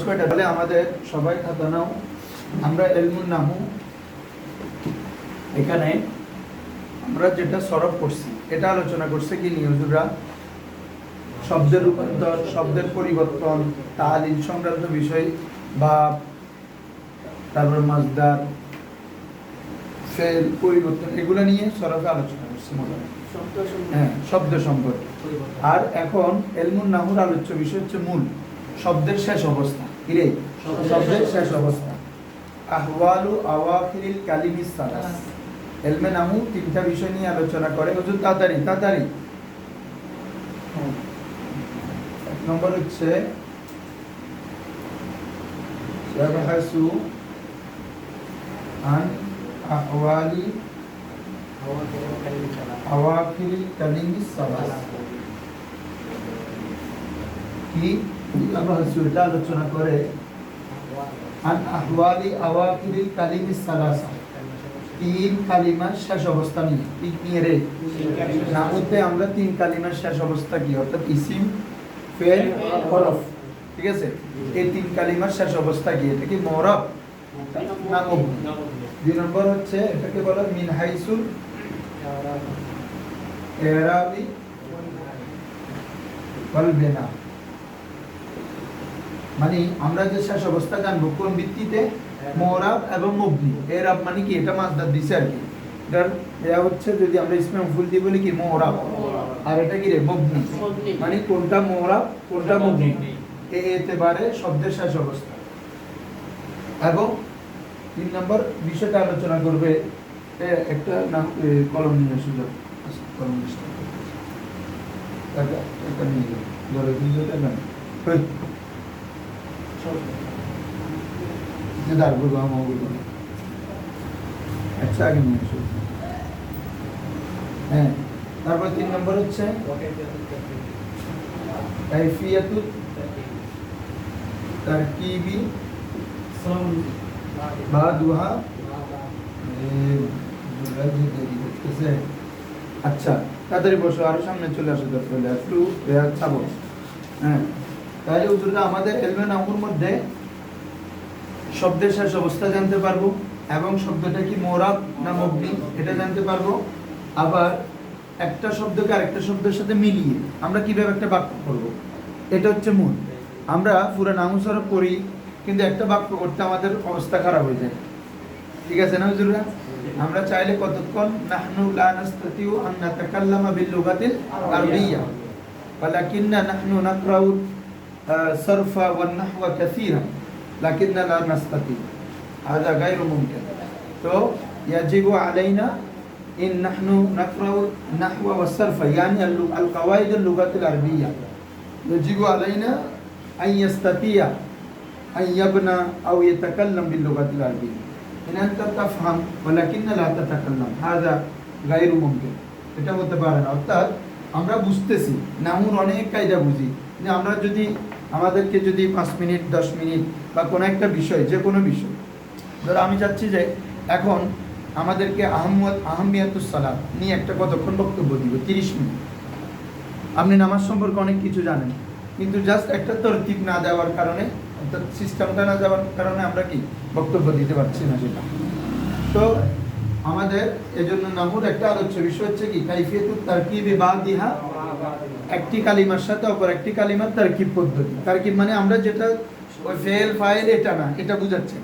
কয়টা? তাহলে আমাদের সবাই খাতা নাও। আমরা ইলমুন নাহু এখানে আমরা যেটা সরফ করছি এটা আলোচনা করছে কি নিউজুরা, শব্দের রূপান্তর, শব্দের পরিবর্তন, তালিল সংক্রান্ত বিষয়, বা তারপর মাজদার, ফেল পরিবর্তন, এগুলো নিয়ে সরফে আলোচনা করছি মোটামুটি। হ্যাঁ, শব্দ সম্পর্কে। আর এখন ইলমুন নাহুর আলোচ্য বিষয় হচ্ছে মূল শব্দের শেষ অবস্থা। কিরে, শব্দের শেষ অবস্থা। আহওয়ালু আওয়াখিরিল কালিমিস সালাস। ইলমে নাহু তিনটা বিষয় নিয়ে আলোচনা করে। হুজুর তাড়াতাড়ি তাড়াতাড়ি। এক নম্বর হচ্ছে ইয়াবহাসু আন আহওয়ালি আওয়াখিরিল কালিমিস সালাস। কি ইয়াবহাসু, এটা আলোচনা করে আন আহওয়ালি আওয়াখিরিল কালিমিস সালাস, তিন কালিমার শেষ অবস্থা নিয়ে। ঠিক নিয়ে রে, নাহুতে আমরা তিন কালিমার শেষ অবস্থা কি, অর্থাৎ ইসিম, ফেল, হরফ। ঠিক আছে, এই তিন কালিমার শেষ অবস্থা কি? এটা কি মুরাব না মুবনি? দুই নম্বর হচ্ছে এটাকে বলা মিন হাইসুল ইরাবি ওয়াল বিনা। মানে আমরা যে শেষ অবস্থা জানবো কোন ভিত্তিতে? মুরাব এবং মুবনি। ইরাব মানে কি? এটা মাসদার দিছে আর কি। এটার এটা হচ্ছে যদি আমরা ইসমে মফউল দিয়ে বলি কি মুরাব, আর এটা কি রে? মুবনি। মানে কোনটা মুরাব কোনটা মুবনি, এই এতেবারে শব্দের শেষ অবস্থা। এবং তিন নম্বর বিষয়টা আলোচনা করবে একটা নাম, কলম নিয়ে আসলে কলম নিয়ে ধরে কিন্তু এটা আচ্ছা আগে নিয়ে আসো। হ্যাঁ, তারপর তিন নম্বর হচ্ছে কাইফিয়াতুত তারকিবি বাদুহা। আচ্ছা তাড়াতাড়ি বসো, আরো সামনে চলে আসো, দরকার একটু ছাবো। হ্যাঁ, তাহলে হুজুররা আমাদের ইলমে নাহুর মধ্যে শব্দের শেষ অবস্থা জানতে পারবো, এবং শব্দটা কি মুরাব না মুবনি এটা জানতে পারবো। আবার একটা শব্দকে আরেকটা শব্দের সাথে মিলিয়ে আমরা কিভাবে একটা বাক্য করব, এটা হচ্ছে মূল। আমরা পুরো নাহু সরফ করি, কিন্তু একটা বাক্য করতে আমাদের অবস্থা খারাপ হয়ে যায়। ঠিক আছে না হুজুররা? আমরা চাইলে কতক্ষণ নাহনু লা নাস্তাতিউ আন নাতাকাল্লামা বিল লুগাতিল আরবিয়্যা ওয়ালাকিন্না নাহনু নাকরাউ সারফা ওয়ান নাহওয়া কাসীরান লাকিন্না লা নাস্তাতি, হাযা গায়রু মুমকিন। তো ইয়াজিবু আলাইনা ইন নাহনু নাকরাউ নাহওয়া ওয়াস সারফা ইয়ানি আল কাওয়াইদ আল লুগাতিল আরবিয়্যা ইয়াজিবু আলাইনা আন ইয়াস্তাতিয়া আন ইয়াবনা আও ইয়াতাকাল্লাম বিল লুগাতিল আরবিয়্যা ইন আনতা তাফহাম ওয়ালাকিন্না লা তাতাকাল্লাম, হাযা গায়রু মুমকিন। এটা হতে পারে না। অর্থাৎ আমরা বুঝতেছি নাহুর অনেক কায়দা বুঝি, যে আমরা যদি আমাদেরকে যদি 5 মিনিট 10 মিনিট বা কোনো একটা বিষয়, যে কোনো বিষয়, ধরো আমি চাচ্ছি যে এখন আমাদেরকে আহমিয়াতুস সালাত নিয়ে একটা কতক্ষণ বক্তব্য দিব, 30 মিনিট। আপনি নামাজ সম্পর্কে অনেক কিছু জানেন, কিন্তু জাস্ট একটা তরতিব না দেওয়ার কারণে, অর্থাৎ সিস্টেমটা না যাওয়ার কারণে আমরা কি বক্তব্য দিতে পারছি না সেটা। তো আমাদের এজন্য নাহুর একটা আলোচ্য বিষয় হচ্ছে কি কাইফিয়াতুত তারকিবি বাদিহা, একটি কালিমার সাথে অপর একটি কালিমার তারকিব পদ্ধতি। তারকিব মানে আমরা যেটা ওই ফেল ফাইল এটা না, এটা বুঝাচ্ছে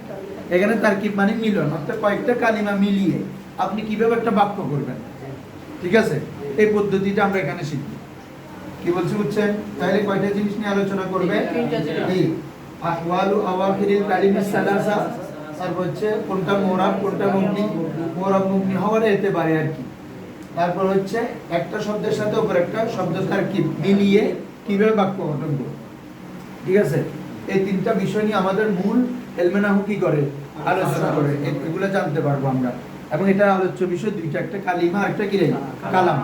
এখানে তারকিব মানে মিলন, অর্থাৎ কয়েকটা কালিমা মিলিয়ে আপনি কিভাবে একটা বাক্য করবেন। ঠিক আছে, এই পদ্ধতিটা আমরা এখানে শিখব। কি বলছি বুঝছেন? তাহলে কয়টা জিনিস নিয়ে আলোচনা করবে? এই আহওয়ালু আওয়াখিরিল কালিমিস সালাসা, তারপর হচ্ছে কোনটা মুরাব কোনটা মুবনি, মুরাব মুবনি হওয়ার এতেবারে আর কি। তারপর হচ্ছে একটা শব্দের সাথে অপর একটা শব্দ তারকিব মিলিয়ে কিভাবে বাক্য গঠন করব। ঠিক আছে, এই তিনটা বিষয় নিয়ে আমাদের মূল ইলমে নাহু কি করে? আলোচনা করে। এগুলো জানতে পারবো আমরা। এবং এটা আলোচ্য বিষয় দুইটা, একটা কালিমা আর একটা কি রে? কালাম।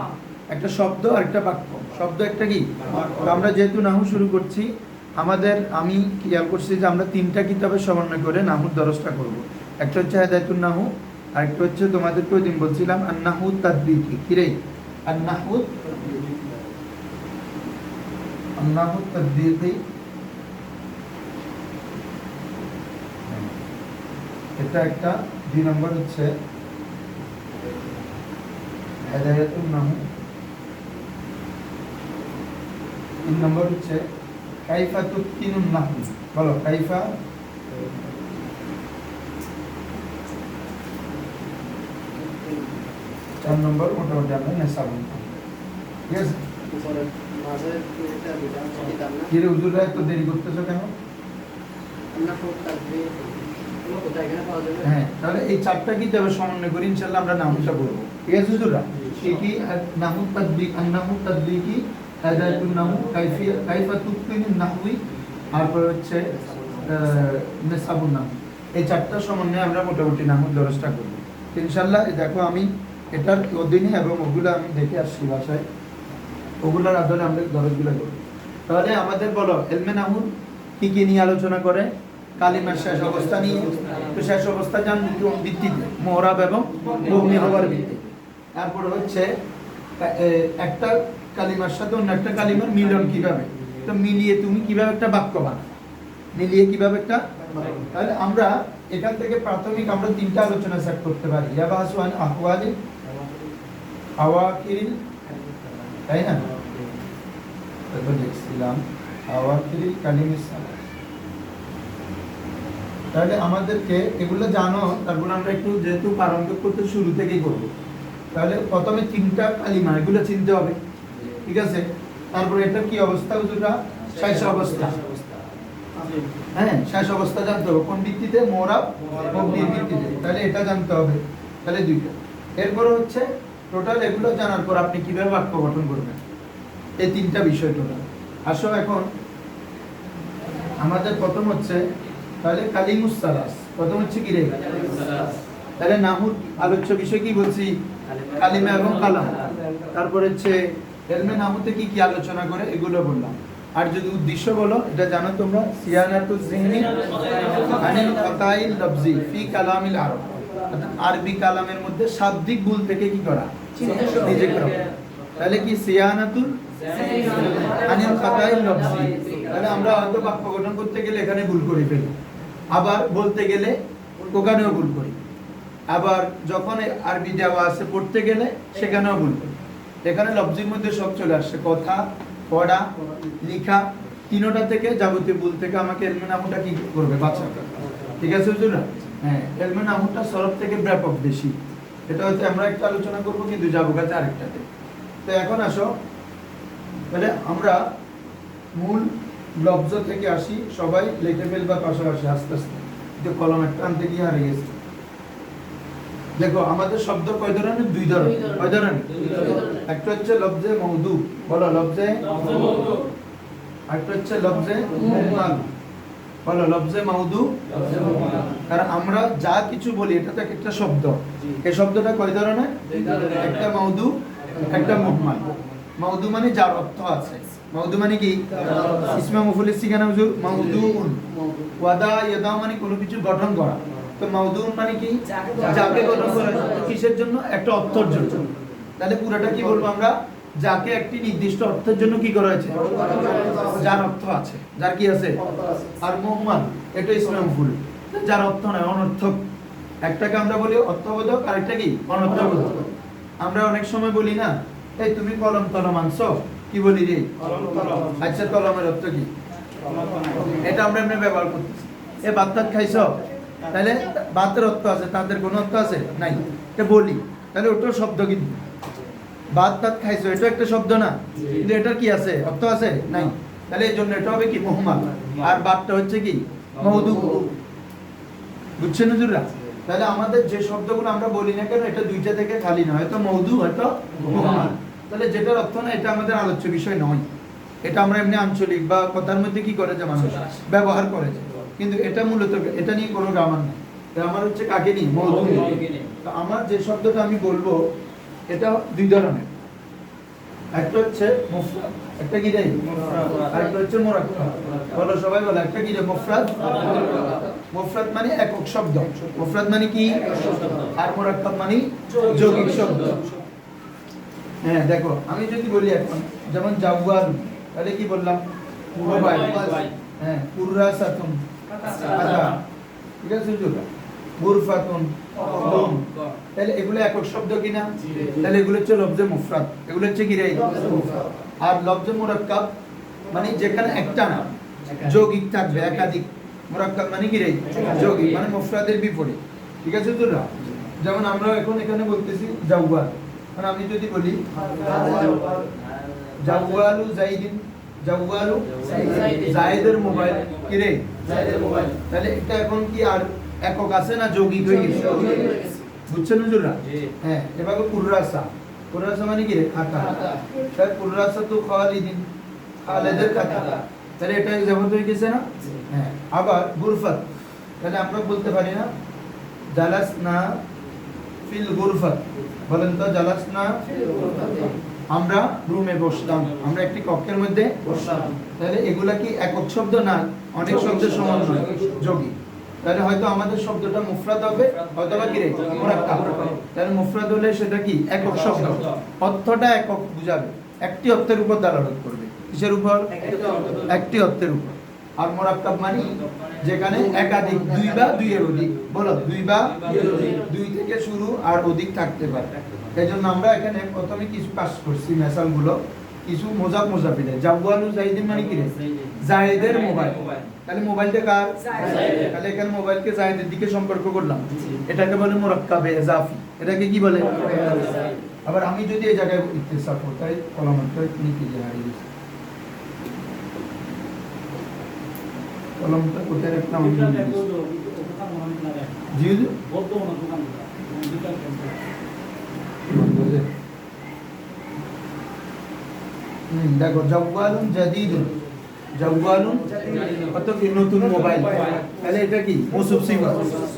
একটা শব্দ আর একটা বাক্য। শব্দ একটা কি? আমরা যেহেতু নাহু শুরু করছি, আমি খেয়াল করছি যে আমরা তিনটা কিতাবের সমন্বয় করে নাহুর দরসটা করব। একটা হচ্ছে হাদায়াতুন নাহু, আরেকটা হচ্ছে তোমাদেরকে ওই দিন বলছিলাম আন-নাহু তাদবিকি। কি রে? আন-নাহু তাদবিকি, এটা একটা। 2 নম্বর হচ্ছে হেদায়াতুন নাহু। 3 নম্বর হচ্ছে কাইফা তুৎকিনুন নাহু। বলো কাইফা। 4 নম্বর মোটামুটি আমরা নেশাব। ঠিক আছে, কি রে হুজুররা এত দেরি করতেছো কেন? হ্যাঁ, তাহলে এই চারটা কি তবে সমন্বয় করে ইনশাআল্লাহ আমরা নামটা বলবো। ঠিক আছে হুজুররা, কি নামু তাদবিক, আন্নাহু তাদবিকি, হাদায়াতুন নাহু, কাইফা তুৎকিনুন নাহু, তারপর হচ্ছে নেসাবুন নাহু। এই চারটা সমন্বয়ে আমরা মোটামুটি নাহুর দরজটা করব ইনশাআল্লাহ। দেখো আমি এটার অধীনে এবং ওগুলো আমি দেখে আসছি বাসায়, ওগুলোর আধারে আমরা দরজগুলো করব। তাহলে আমাদের বলো ইলমে নাহু কি কি নিয়ে আলোচনা করে? কালিমার শেষ অবস্থা নিয়ে। তো শেষ অবস্থা জানবো কোন ভিত্তিতে? মুরাব এবং মবনি হওয়ার ভিত্তিতে। তারপর হচ্ছে একটা কালিমার সাথে অন্য একটা কালিমার মিলন কিভাবে, তো মিলিয়ে তুমি কিভাবে একটা বাক্য বানাবে, মিলিয়ে কিভাবে একটা। তাহলে আমরা এখান থেকে প্রাথমিক আমরা 3টা আলোচনা সেট করতে পারি। ইয়াবাসু আন আহওয়ালি আওয়াকিরিল, তাই না? তারপর দেখছিলাম আওয়াকিরিল কালিমিস সালাত। তাহলে আমাদেরকে এগুলো জানো, তারপর আমরা একটু যেহেতু প্রারম্ভিক করতে শুরু থেকেই করব, তাহলে প্রথমে 3টা কালিমা এগুলো চিনতে হবে। ঠিক আছে, তারপরে এটা কি অবস্থা হুজুরা? শেষ অবস্থা। হ্যাঁ, শেষ অবস্থা জানতে হবে কোন ভিত্তিতে? মুরাব মবনির ভিত্তিতে। তাহলে এটা জানতে হবে। তাহলে 2টা। এরপর হচ্ছে টোটাল এগুলো জানার পর আপনি কিভাবে বাক্য গঠন করবেন, এই 3টা বিষয় টোটাল। আসো এখন আমাদের প্রথম হচ্ছে তাহলে কালিমুস সালাস। প্রথম হচ্ছে কি রে? তাহলে নাহুর আলোচ্য বিষয় কি বলছি? কালিমা এবং কালাম। তারপর হচ্ছে ইলমে নাহুতে কি কি আলোচনা করে এগুলো বললাম। আর যদি উদ্দেশ্য বলো, এটা জানো তোমরা, সিয়ানাতুজ যিহনি আনিল খাতাইল লফজি ফি কালামিল আরব। অর্থাৎ আরবি কালামের মধ্যে শাব্দিক ভুল থেকে কি করা? নিজেকে রক্ষা। তাহলে কি সিয়ানাতুল আনিল খাতাইল লফজি। তাহলে আমরা হয়তো বাক্য গঠন করতে গেলে এখানে ভুল করে ফেলি, আবার বলতে গেলে ওখানেও ভুল করি, আবার যখন আরবি দেওয়া আছে পড়তে গেলে সেখানেও ভুল করি। এখানে লফজির মধ্যে সব চলে আসছে, কথা, পড়া, লেখা, 3টা থেকে যাবতীয় ভুল থেকে আমাকে ইলমে নাহুটা কি করবে? বাঁচাবে। ঠিক আছে হুজুরা? হ্যাঁ, ইলমে নাহুটা সরব থেকে ব্যাপক বেশি। এটা হচ্ছে আমরা একটা আলোচনা করব, কিন্তু যাবো কাছে আরেকটাতে। তো এখন আসো তাহলে আমরা মূল লফজ থেকে আসি। সবাই লিখে ফেলবা পাশাপাশি আস্তে আস্তে, যে কলম একটা আনতে গিয়ে হারিয়ে গেছে। দেখো আমাদের শব্দ কয় ধরনের? 2 ধরনের। কয় ধরনের? একটা হচ্ছে লফজে মওদু। বলো লফজে মওদু। আরেকটা হচ্ছে লফজে মুহমাল। বলো লফজে মওদু। কারণ আমরা যা কিছু বলি এটা তো একটা শব্দ। এই শব্দটা কয় ধরনের? একটা মওদু, একটা মুহমাল। মওদু মানে যার অর্থ আছে। মওদু মানে কি? ইসমে মফউল সিগানা হুজুর মওদুউন। ওয়াদা ইয়াদা মানে কোনো কিছু গঠন করা। তো মাউদুন মানে কি? যাকে গঠন করা। কিসের জন্য? একটা অর্থের জন্য। তাহলে পুরোটা কি বলবো আমরা? যাকে একটি নির্দিষ্ট অর্থের জন্য কি করা হয়েছে? যার অর্থ আছে, যার কি আছে। আর মুহম্মদ এটা ইসমে মফউল, যার অর্থ নয়, অনর্থক। একটাকে আমরা বলি অর্থবোধক, আরেকটা কি? অনর্থবোধক। আমরা অনেক সময় বলি না, এই তুমি কলম তলম আনছো, কি বলি রে? আচ্ছা কলমের অর্থ কি? এটা আমরা এমনি ব্যবহার করতেছি। এ ভাত টাত খাইছো, তাহলে ভাতের অর্থ আছে, তাদের কোনো অর্থ আছে নাই, এটা বলি। তাহলে ওটার শব্দ কিন্তু ভাত টাত খাইছো, এটা একটা শব্দ না, কিন্তু এটার কি আছে? অর্থ আছে নাই। তাহলে এই জন্য এটা হবে কি? মুহম্মদ। আর ভাতটা হচ্ছে কি? মওদু। বুঝছেন হুজুররা? তাহলে আমাদের যে শব্দগুলো আমরা বলি না কেন, এটা 2টা থেকে খালি নয়, হয়তো মওদু, হয়তো মুহম্মদ। তাহলে যেটার অর্থ না, এটা আমাদের আলোচ্য বিষয় নয়। এটা আমরা এমনি আঞ্চলিক বা কথার মধ্যে কি করে যে মানুষ ব্যবহার করে, কিন্তু এটা মূলত এটা নিয়ে কোনো গ্রামার নেই। গ্রামার হচ্ছে কাকে নিয়ে? মওদু। তো আমার যে শব্দটা আমি বলবো এটা 2 ধরনের। একটা হচ্ছে মুফরাদ, একটা কি রে? আর একটা হচ্ছে মুরাক্কাব। বলো সবাই বলো, একটা কি রে? মুফরাদ। মুফরাদ মানে একক শব্দ। মুফরাদ মানে কি? আর মুরাক্কাব মানে যৌগিক শব্দ। হ্যাঁ দেখো, আমি যদি বলি এখন যেমন জাওয়াল, তাহলে কি বললাম? মোবাইল। হ্যাঁ, কুররাসাতুন, আদা। ঠিক আছে হুজুর? গুরফাতুন, কলম। তাহলে এগুলো একক শব্দ কিনা? তাহলে এগুলো হচ্ছে লফজে মুফরাদ, এগুলো হচ্ছে কি রে? আর লফজে মুরাক্কাব মানে যেখানে একটা না যৌগিক থাকবে, একাধিক। মুরাক্কাব মানে কি রে? যৌগিক, মানে মুফরাদের বিপরীত। ঠিক আছে তো না? যেমন আমরা এখন এখানে বলতেছি জাওয়াল, মানে আমি যদি বলি জাওয়ালু জাইদিন, জাওয়ালু জায়েদের মোবাইল, কি রে? জায়েদের মোবাইল। তাহলে এটা এখন কি আর একক আছে না যৌগিক হয়ে গেছে? বুঝছেন হুজুররা? হ্যাঁ। এভাবে কুররাসা, কুররাসা মানে কি রে? খাতা। তাহলে কুররাসা তো খালিদিন, খালেদের খাতা। তাহলে এটা যেমন হয়ে গেছে না? হ্যাঁ। আবার গুরফাত, তাহলে আমরা বলতে পারি না জালাসনা ফিল গুরফাত? বলেন তো, জালাসনা ফিল গুরফাত, আমরা রুমে বসলাম, আমরা একটি কক্ষের মধ্যে বসলাম। তাহলে এগুলা কি একক শব্দ না অনেক শব্দের সমন্বয়? যৌগিক। তাহলে হয়তো আমাদের শব্দটা মুফরাদ হবে, হয়তো বা কি রে? মুরাক্কাব। তাহলে মুফরাদ হলে সেটা কি? একক শব্দ, অর্থটা একক বুঝাবে, একটি অর্থের উপর দালালত করবে। কিসের উপর? একটি অর্থের উপর। আর মুরাক্কাব মানে যেখানে একাধিক, দুই বা দুইয়ের অধিক। বলো, দুই বা দুই থেকে শুরু আর অধিক থাকতে পারে। এই জন্য আমরা এখানে প্রথমে কিছু কাজ করছি, মেসালগুলো কিছু মোজাফিলে। জাওয়ালু জাইদিন মানে কি রে? জায়েদের মোবাইল। তাহলে মোবাইলটা কার? তাহলে এখানে মোবাইলকে জায়েদের দিকে সম্পর্ক করলাম, এটাকে বলে মুরাক্কাবে ইজাফি। এটাকে কি বলে? আবার আমি যদি এই জায়গায় ইত্তেসাক করতাই, কলমটা নিচে যে হারিয়ে গেছে, কলমটা কোথায় রাখলাম? জি জি, দেখো জাওয়ালুন জাদীদুন, জাওয়ালুন কত কি? নতুন মোবাইল। তাহলে এটা কি? মৌসুফ সিফা।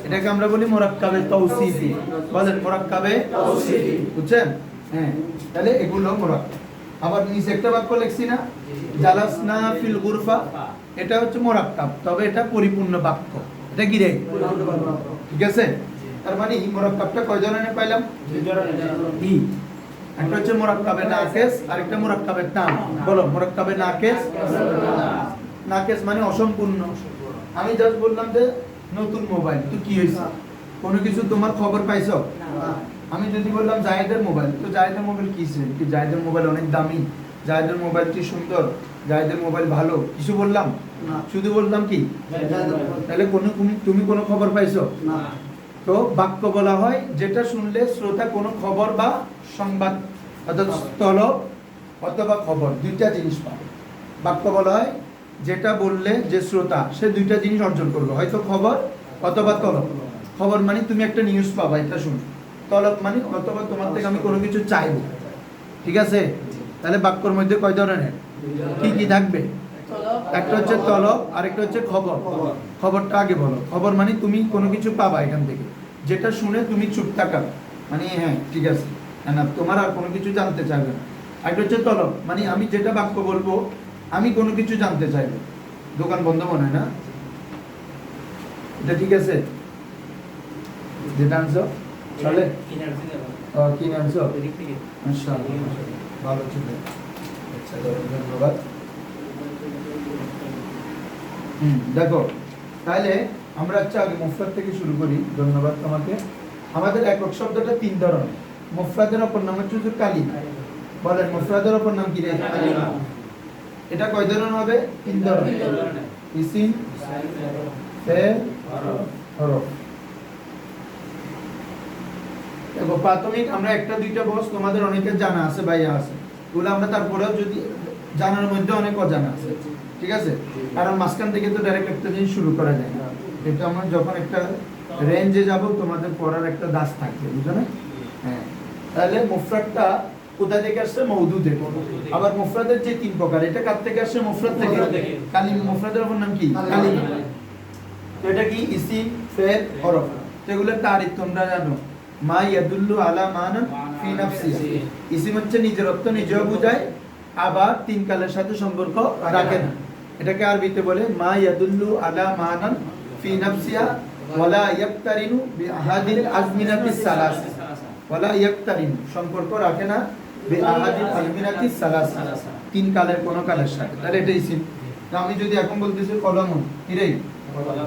এটাকে আমরা বলি মুরাক্কাবে তাওসিফি। বলেন মুরাক্কাবে তাওসিফি। বুঝছেন? হ্যাঁ। তাহলে এগুলো মুরাক্কাব। আবার নিচে একটা বাক্য লিখছি না, জালাসনা ফিল গুরফা, এটা হচ্ছে মুরাক্কাব, তবে এটা পরিপূর্ণ বাক্য। এটা কি রে? ঠিক আছে? তার মানে মুরাক্কাবটা কয় ধরনের পাইলাম? দুই ধরনের। কি? একটা হচ্ছে মুরাক্কাবে নাকিস, আরেকটা মুরাক্কাবে তাম। বলো, মুরাক্কাবে নাকিস, নাকিস মানে অসম্পূর্ণ। আমি জাস্ট বললাম যে নতুন মোবাইল, তো কি হইছে? কোনো কিছু তোমার খবর পাইছো? না। আমি যদি বললাম জায়েদের মোবাইল, তো জায়েদের মোবাইল কিছে? কি জায়েদের মোবাইল অনেক দামি, জায়েদের মোবাইলটি সুন্দর, জায়েদের মোবাইল ভালো, কিছু বললাম না, শুধু বললাম কি? তাহলে তুমি কোনো খবর পাইছো? না। তো বাক্য বলা হয় যেটা শুনলে শ্রোতা কোনো খবর বা সংবাদ, অর্থাৎ তলব অথবা খবর, দুইটা জিনিস পাবে। বাক্য বলা হয় যেটা বললে যে শ্রোতা সে দুইটা জিনিস অর্জন করবে, হয়তো খবর অথবা তলব। খবর মানে তুমি একটা নিউজ পাবা, এটা শুনো। তলব মানে অথবা তোমার থেকে আমি কোনো কিছু চাইবো। ঠিক আছে? তাহলে বাক্যর মধ্যে কয় ধরনের? কি কি থাকবে? একটা হচ্ছে তলব, আরেকটা হচ্ছে খবর। খবরটা আগে বলো। খবর মানে তুমি কোনো কিছু পাবা এখান থেকে, যেটা শুনে তুমি চুপ থাকা, মানে হ্যাঁ ঠিক আছে, না তোমার আর কোনো কিছু জানতে চাইবে না। আরেকটা হচ্ছে তলব, মানে আমি যেটা বাক্য বলবো আমি কোনো কিছু জানতে চাইবো। দোকান বন্ধ মনে হয় না? এটা ঠিক আছে? যেটা আনছো চলে? কি আনছো? ভালো ছিল। আচ্ছা, ধন্যবাদ। দেখো, তাহলে আমরা আগে মুফরাদ থেকে শুরু করি। ধন্যবাদ তোমাকে। আমাদের একক শব্দটা তিন ধরনের। মুফরাদের অপর নাম হচ্ছে কালিমা। বলেন, মুফরাদের অপর নাম কি রে? কালিমা। এটা কয় ধরনের হবে? তিন ধরনের। ইসিম, ফেল, হরফ। দেখো, প্রাথমিক আমরা একটা দুইটা বস তোমাদের অনেকের জানা আছে, ভাইয়া আছে, ওগুলো আমরা তারপরেও যদি জানার মধ্যে অনেক অজানা আছে। ঠিক আছে? কারণ মাঝখান থেকে তো ডাইরেক্ট একটা জিনিস শুরু করা যায় না। এটা আমরা যখন একটা রেঞ্জে যাব তোমাদের পড়ার একটা দাস থাকবে, বুঝছো না? হ্যাঁ। তাহলে মুফরাদটা কোথা থেকে আসছে? মওদু থেকে। আবার মুফরাদের যে তিন প্রকার, এটা কার থেকে আসছে? মুফরাদ থেকে। কালিমা। মুফরাদের অপর নাম কি? কালিমা। তো এটা কি? ইসিম, ফেল, হরফ। এগুলোর তারিফ তোমরা জানো। মা ইয়াদুল্লু আলা মানান ফি নাফসিহি। ইসিম হচ্ছে নিজের অর্থ নিজেও বোঝায়, আবার তিন কালের সাথে সম্পর্ক রাখে না। এটাকে আরবিতে বলে মা ইয়াদুল্লু আলা মানান ফি নাফসিহা ওয়ালা ইয়াক্তারিনু বিআহাদিল আজমিনাতিস সালাসা। ওয়ালা ইয়াক্তারিনু সম্পর্ক রাখে না বিআহাদিল আজমিনাতিস সালাসা, তিন কালের কোন কালের সাথে। তাহলে এটা ইসিম। আমি যদি এখন বলতেছি কলমুন, কি রে?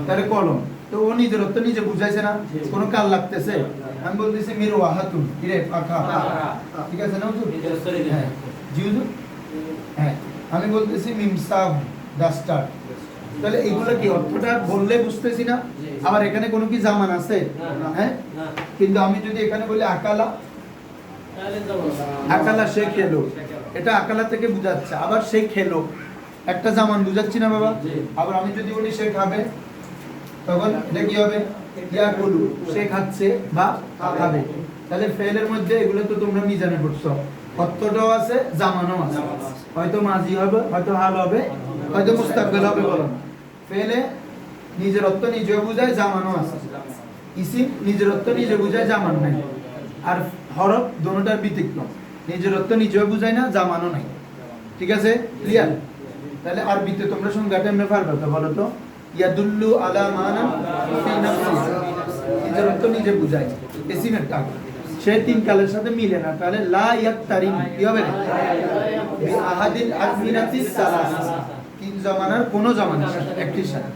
তাহলে কলম, তো ও নিজের অর্থ নিজে বুঝাইছে না, কোনো কাল লাগতেছে। আমি বলতেছি মির ওয়াহাতুন, কিরে পাখা, ঠিক আছে না হুজুর? হ্যাঁ জি হুজুর। হ্যাঁ আমি বলতেছি মিমসাহ, ডাস্টার। তাহলে এইগুলো কি অর্থটা বললে বুঝতেছি না? আবার এখানে কোনো কি জামান আছে? হ্যাঁ, কিন্তু আমি যদি এখানে বলি আকালা, আকালা সে খেলো, এটা আকালা থেকে বুঝাচ্ছে। আবার সে খেলো, একটা জামান বুঝাচ্ছি না বাবা? আবার আমি যদি বলি সে খাবে, তখন এটা কি হবে? ইয়াকুলু, সে খাচ্ছে বা খাবে। তাহলে ফেলের মধ্যে এগুলো তো তোমরা মিজানে পড়ছো, অর্থটাও আছে, জামানও আছে। হয়তো মাজি হবে, হয়তো হাল হবে, হয়তো মুস্তাকবিল হবে। বলো ফেলে নিজের অর্থ নিজেও বুঝায়, জামানও আছে। ইসিম নিজের অর্থ নিজে বুঝায়, জামান নাই। আর হরফ দোনোটার ব্যতিক্রম, নিজের অর্থ নিজেও বুঝায় না, জামানও নাই। ঠিক আছে, ক্লিয়ার? তাহলে আরবিতে তোমরা সংজ্ঞাটা এমনি পারবে তো? বলো তো, ইয়াদুল্লু আলা মানা ফি নাফসি, নিজের অর্থ নিজে বুঝায়, ইসিমের টাক, সে তিন কালের সাথে মিলে না। তাহলে লা ইয়াকতারিন কি হবে? বি আহাদিল আজমিনাতিস সালাস, তিন জামানার কোন জামানা একটির সাথে।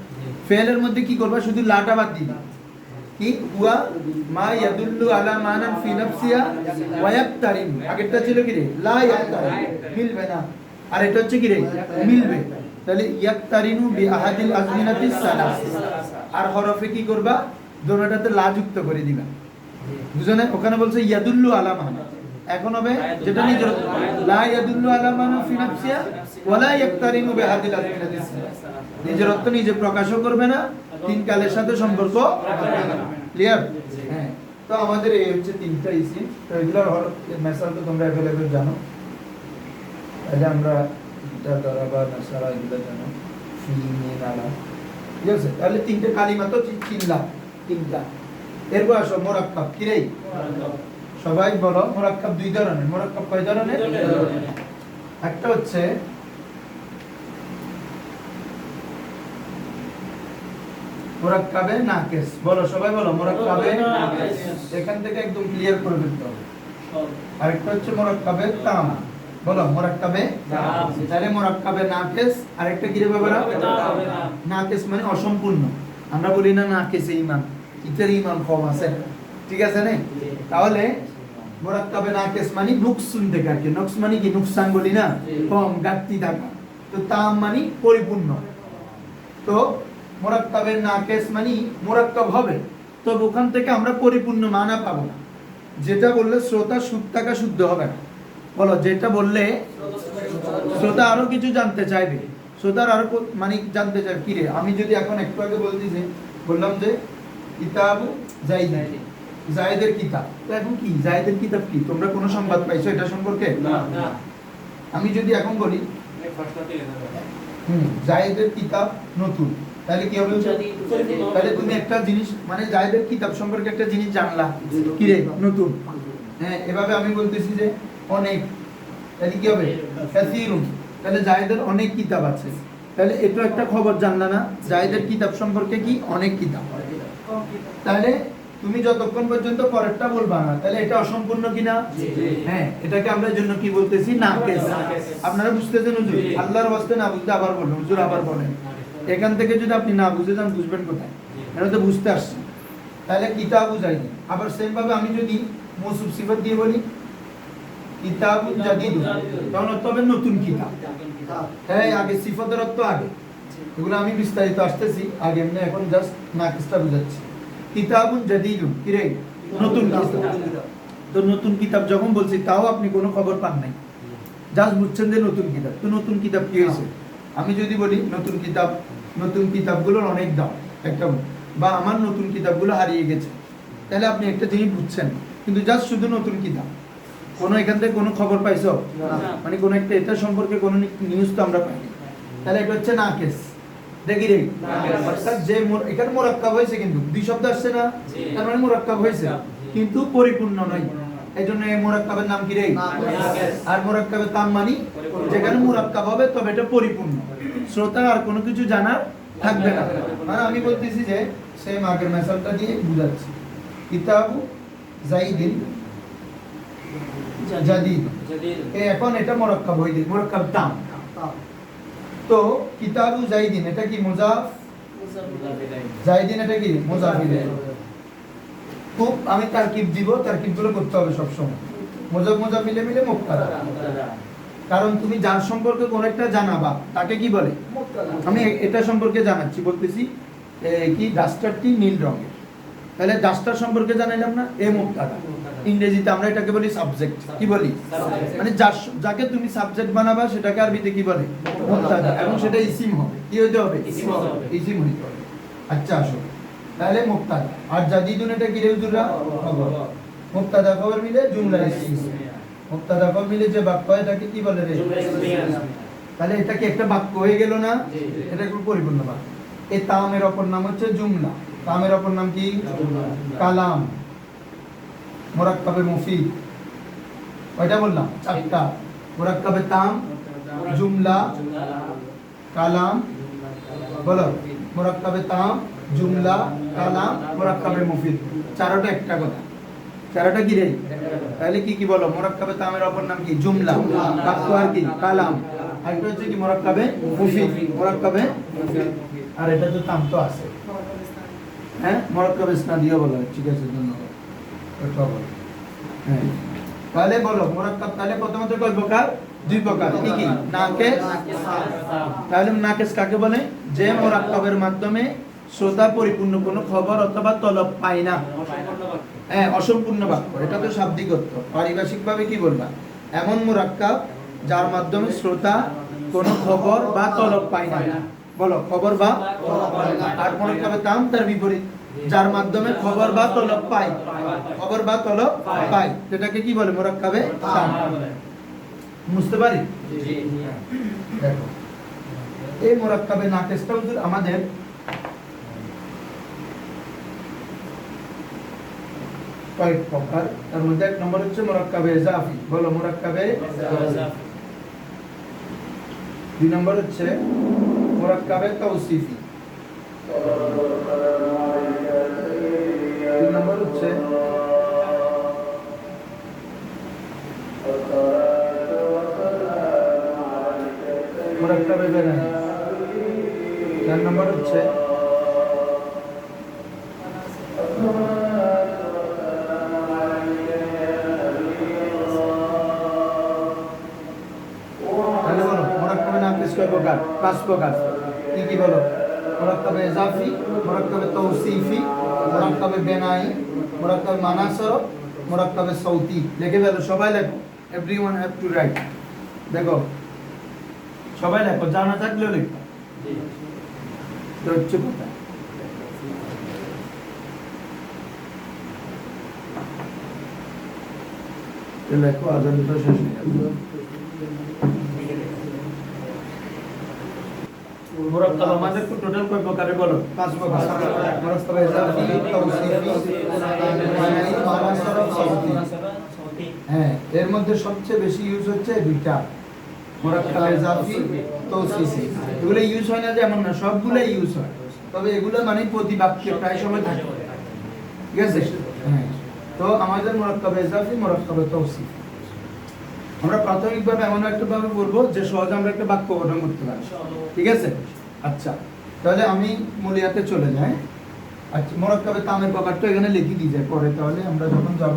ফেলের মধ্যে কি করবা? শুধু লাটা বাদ দিবা। কি হুয়া মা ইয়াদুল্লু আলা মানান ফি নাফসিয়া ওয়া ইয়াকতারিন, আগেরটা ছিল কি রে? লা ইয়াকতারিন, মিলবে না। আর এটা হচ্ছে কি রে? মিলবে। তাহলে ইয়াকতারিনু বি আহাদিল আজমিনাতিস সালাস। আর হরফে কি করবা? দোনোটাতে লা যুক্ত করে দিবা। বুঝো না? ওখানে বলছে ইয়াদুল্লু আলা মানা, এখন হবে যেটা নিজের লা ইয়াদুল্লু আলা মানা ফি নাফসিয়া ওয়া লা ইয়াকতারিনু বি আহাদিল আজমিনাতিস সালাস, নিজের অর্থ নিজে প্রকাশও করবে না, তিন কালের সাথে সম্পর্ক রাখবে না। ক্লিয়ার? হ্যাঁ, তো আমাদের এই হচ্ছে তিনটা ইসিম। তো এগুলোর হরফ মেসাল তো তোমরা अवेलेबल জানো। তাহলে আমরা এটা দরাবা নাসারা এগুলো জানো, ফি মিন আলা, ঠিক আছে? তাহলে তিনটে কালিমা তো চিনলাম, তিনটা। এরপর আসো মুরাক্কাব। কি রে? সবাই বলো, মুরাক্কাব দুই ধরনের। মুরাক্কাব কয় ধরনের? একটা হচ্ছে মুরাক্কাবে নাকিস। বলো সবাই, বলো মুরাক্কাবে নাকিস। এখান থেকে একদম ক্লিয়ার করে দিতে হবে। আরেকটা হচ্ছে মুরাক্কাবে তাম। বলো মুরাক্কাবে তাম। তাহলে মুরাক্কাবে নাকিস, আরেকটা কি রে বাবারা? নাকিস মানে অসম্পূর্ণ। আমরা বলি না নাকিসে ঈমান, ইতার ঈমান কম আছে, ঠিক আছে না? তাহলে মুরাক্কাবে নাকিস মানে নুকসান থেকে আর কি। নুকস মানে কি? নুকসান বলি না, কম, ঘাটতি থাকা। তো তাম মানে পরিপূর্ণ। তো মুরাক্কাবে নাকিস মানে মুরাক্কাব হবে, তবে ওখান থেকে আমরা পরিপূর্ণ মানা পাবো না। যেটা বললে শ্রোতা শুদ্ধ শুদ্ধ হবে না। বলো, যেটা বললে শ্রোতা আরো কিছু জানতে চাইবে, শ্রোতার আরো মানে জানতে চাইবে। কি রে, আমি যদি এখন একটু আগে বলতেছি, বললাম যে কিতাবু যাইদ, জায়েদের কিতাব, তো এখন কি জায়েদের কিতাব কি? তোমরা কোনো সংবাদ পাইছো এটা সম্পর্কে? না। আমি যদি এখন বলি জায়েদের কিতাব নতুন, তাহলে কি হবে? তাহলে তুমি একটা জিনিস মানে জায়েদের কিতাব সম্পর্কে একটা জিনিস জানলা, কি রে? নতুন। হ্যাঁ, এভাবে আমি বলতেছি যে অনেক, তাহলে কি হবে? কাসীরুন, তাহলে জায়েদের অনেক কিতাব আছে। তাহলে এটা একটা খবর জানলা না, জায়েদের কিতাব সম্পর্কে কি? অনেক কিতাব। তাহলে তুমি যতক্ষণ পর্যন্ত পরেরটা বলবা না, তাহলে এটা অসম্পূর্ণ কিনা? হ্যাঁ, এটাকে আমরা জন্য কি বলতেছি? নাকিস। আপনারা বুঝতেছেন হুজুর? আল্লাহর ওয়াস্তে না বুঝতে আবার বলুন হুজুর, আবার বলেন। এখান থেকে যদি আপনি না বুঝে যান, বুঝবেন কোথায়? এটা তো বুঝতে আসছে। তাহলে কিতাবু যায়নি। আবার সেম ভাবে আমি যদি মৌসুফ সিফাত দিয়ে বলি কিতাবুন জাদীদুন, তখন অর্থ হবে নতুন কিতাব। হ্যাঁ, আগে সিফাতের অর্থ আগে, এগুলো আমি বিস্তারিত আসতেছি, আগে এমনি এখন জাস্ট নাকিসটা বুঝাচ্ছি। কিতাবুন জাদীদুন, কি রে? নতুন কিতাব। তো নতুন কিতাব যখন বলছি, তাও আপনি কোনো খবর পান নাই, জাস্ট বুঝছেন যে নতুন কিতাব। তো নতুন কিতাব কি হয়েছে? আমি যদি বলি নতুন কিতাব, নতুন কিতাবগুলোর অনেক দাম একটা, বা আমার নতুন কিতাবগুলো হারিয়ে গেছে, তাহলে আপনি একটা জিনিস বুঝছেন, কিন্তু জাস্ট শুধু নতুন কিতাব, কোনো এখান থেকে কোনো খবর পাইছো? মানে কোনো একটা এটা সম্পর্কে কোনো নিউজ তো আমরা পাইনি। তাহলে এটা হচ্ছে নাকিস। দেখি রে, অর্থাৎ যে এখানে মুরাক্কাব হয়েছে, কিন্তু দুই শব্দ আসছে না, তার মানে মুরাক্কাব হয়েছে কিন্তু পরিপূর্ণ নয়। এইজন্য এই মুরাক্কাবের নাম কি রে? নাকিস। আর মুরাক্কাবে তাম মানে যেখানে মুরাক্কাব হবে তবে এটা পরিপূর্ণ, শ্রোতা আর কোনো কিছু জানার থাকবে না। মানে আমি বলতেছি যে সেম আগের মেসালটা দিয়ে বুঝাচ্ছি। কিতাবু যাইদিন জাদীদ, এখন এটা মুরাক্কাব হয়ে গেছে, মুরাক্কাব তাম। তো কিতাবু যাইদিন, এটা কি মুজাফ জাইদিন এটা কি মুজাফ ইলাইহি। খুব আমি তারকিব দিব, তারকিবগুলো করতে হবে সব সময়। মুজাফ মুজাফ মিলে মিলে মুবতাদা। কারণ তুমি যার সম্পর্কে কোন একটা জানাবা তাকে কি বলে? আমি এটা সম্পর্কে জানাচ্ছি, বলতেছি কি ডাস্টারটি নীল রঙের, তাহলে ডাস্টার সম্পর্কে জানাইলাম না, এ মুবতাদা। ইংরেজিতে আমরা এটাকে বলি সাবজেক্ট। কি বলি? মানে যাকে তুমি সাবজেক্ট বানাবা সেটাকে আরবিতে কি বলে? মুবতাদা। এবং সেটা ইসিম হবে। কি হইতে হবে? ইসিম হইতে হবে। আচ্ছা আসো, তাহলে মুবতাদা। আর জাদিদুন এটা কি রে হুজুররা? খবর। মুবতাদা খবর মিলে জুমলা ইসমিয়া। মুবতাদা খবর মিলে যে বাক্য হয় এটাকে কি বলে রে? তাহলে এটা কি একটা বাক্য হয়ে গেল না? এটা একটু পরিপূর্ণ বাক্য। এই তামের অপর নাম হচ্ছে জুমলা। তামের অপর নাম কি? কালাম। মুরাক্কাবে মুফিদ, কয়টা বললাম? চারটা। মুরাক্কাবে তাম, জুমলা, কালাম। বলো, মুরাক্কাবে তাম, জুমলা, কালাম, মুরাক্কাবে মুফিদ। চারটা একটা কথা। চারটা কি রে? তাহলে কি কি বলো? মুরাক্কাবে তামের অপর নাম কি? জুমলা। বাক্য আর কি? কালাম। আর এটা হচ্ছে কি? মুরাক্কাবে মুফিদ। মুরাক্কাবে মুফিদ। আর এটা তো তাম তো আছে, হ্যাঁ, মুরাক্কাবে ইসনাদিও বলা হয়। ঠিক আছে, ধন্যবাদ। এটা বলো। হ্যাঁ, তাহলে বলো মুরাক্কাব তাহলে প্রথমত কয় প্রকার? দুই প্রকার। কি কি? নাকিস। তাহলে নাকিস কাকে বলে? যে মুরাক্কাবের মাধ্যমে শ্রোতা পরিপূর্ণ কোনো খবর অথবা তলব পায় না। হ্যাঁ, অসম্পূর্ণ বাক্য। এটা তো শাব্দিক অর্থ। পারিভাষিকভাবে কি বলবা? এমন মুরাক্কাব যার মাধ্যমে শ্রোতা কোনো খবর বা তলব পায় না। বলো, খবর বা তলব পায় না। আর মুরাক্কাবে তাম তার বিপরীত, যার মাধ্যমে খবর বা তলব পায়। খবর বা তলব পায়, যেটাকে কি বলে? মুরাক্কাবে তাম। বুঝতে পারি? দেখো, এই মুরাক্কাবে নাকিসটা হুজুর আমাদের কয়েক প্রকার। তার মধ্যে এক নম্বর হচ্ছে মুরাক্কাবে ইজাফি। বলো, মুরাক্কাবে ইজাফি। দুই নম্বর হচ্ছে মুরাক্কাবে তাওসিফি। তিন নম্বর হচ্ছে মুরাক্কাবে বেনাই। চার নম্বর হচ্ছে প্রকার? পাঁচ প্রকার। কি কি বলো? মুরাক্কাবে ইজাফি, মুরাক্কাবে তাওসিফি, মুরাক্কাবে বেনাই, মুরাক্কাবে মানাসর, মুরাক্কাবে সাউতি। লিখে ফেলো, সবাই লেখো। Everyone have to right. দেখো, সবাই লেখো, জানা থাকলেও লেখো। তো হচ্ছে কথা। লেখো, আজানটা শেষ হয়ে যাবে। মুরাক্কাব আমাদের টোটাল কয় প্রকারে বলো? পাঁচ প্রকার। মুরাক্কাবে ইজাফি, তাওসিফি, বেনাই, মানাসর, সাউতি। হ্যাঁ, এর মধ্যে সবচেয়ে বেশি ইউজ হচ্ছে দুইটা, মুরাক্কাবে ইজাফি, তাওসিফি। এগুলো ইউজ হয় না যে এমন না, সবগুলো ইউজ হয়, তবে এগুলো মানে প্রতি বাক্যে প্রায় সময় থাকে। ঠিক আছে? হ্যাঁ, তো আমাদের মুরাক্কাবে ইজাফি, মুরাক্কাবে তাওসিফি। আমরা প্রাথমিকভাবে এমন একটা ভাবে বলবো যে সহজে আমরা একটা বাক্য গঠন করতে পারি। ঠিক আছে? আচ্ছা, তাহলে আমি মূলিয়াতে চলে যাই। আচ্ছা, মুরাক্কাবে তামের প্রকারটা এখানে লিখে দিয়ে যায় পরে, তাহলে আমরা যখন যাব।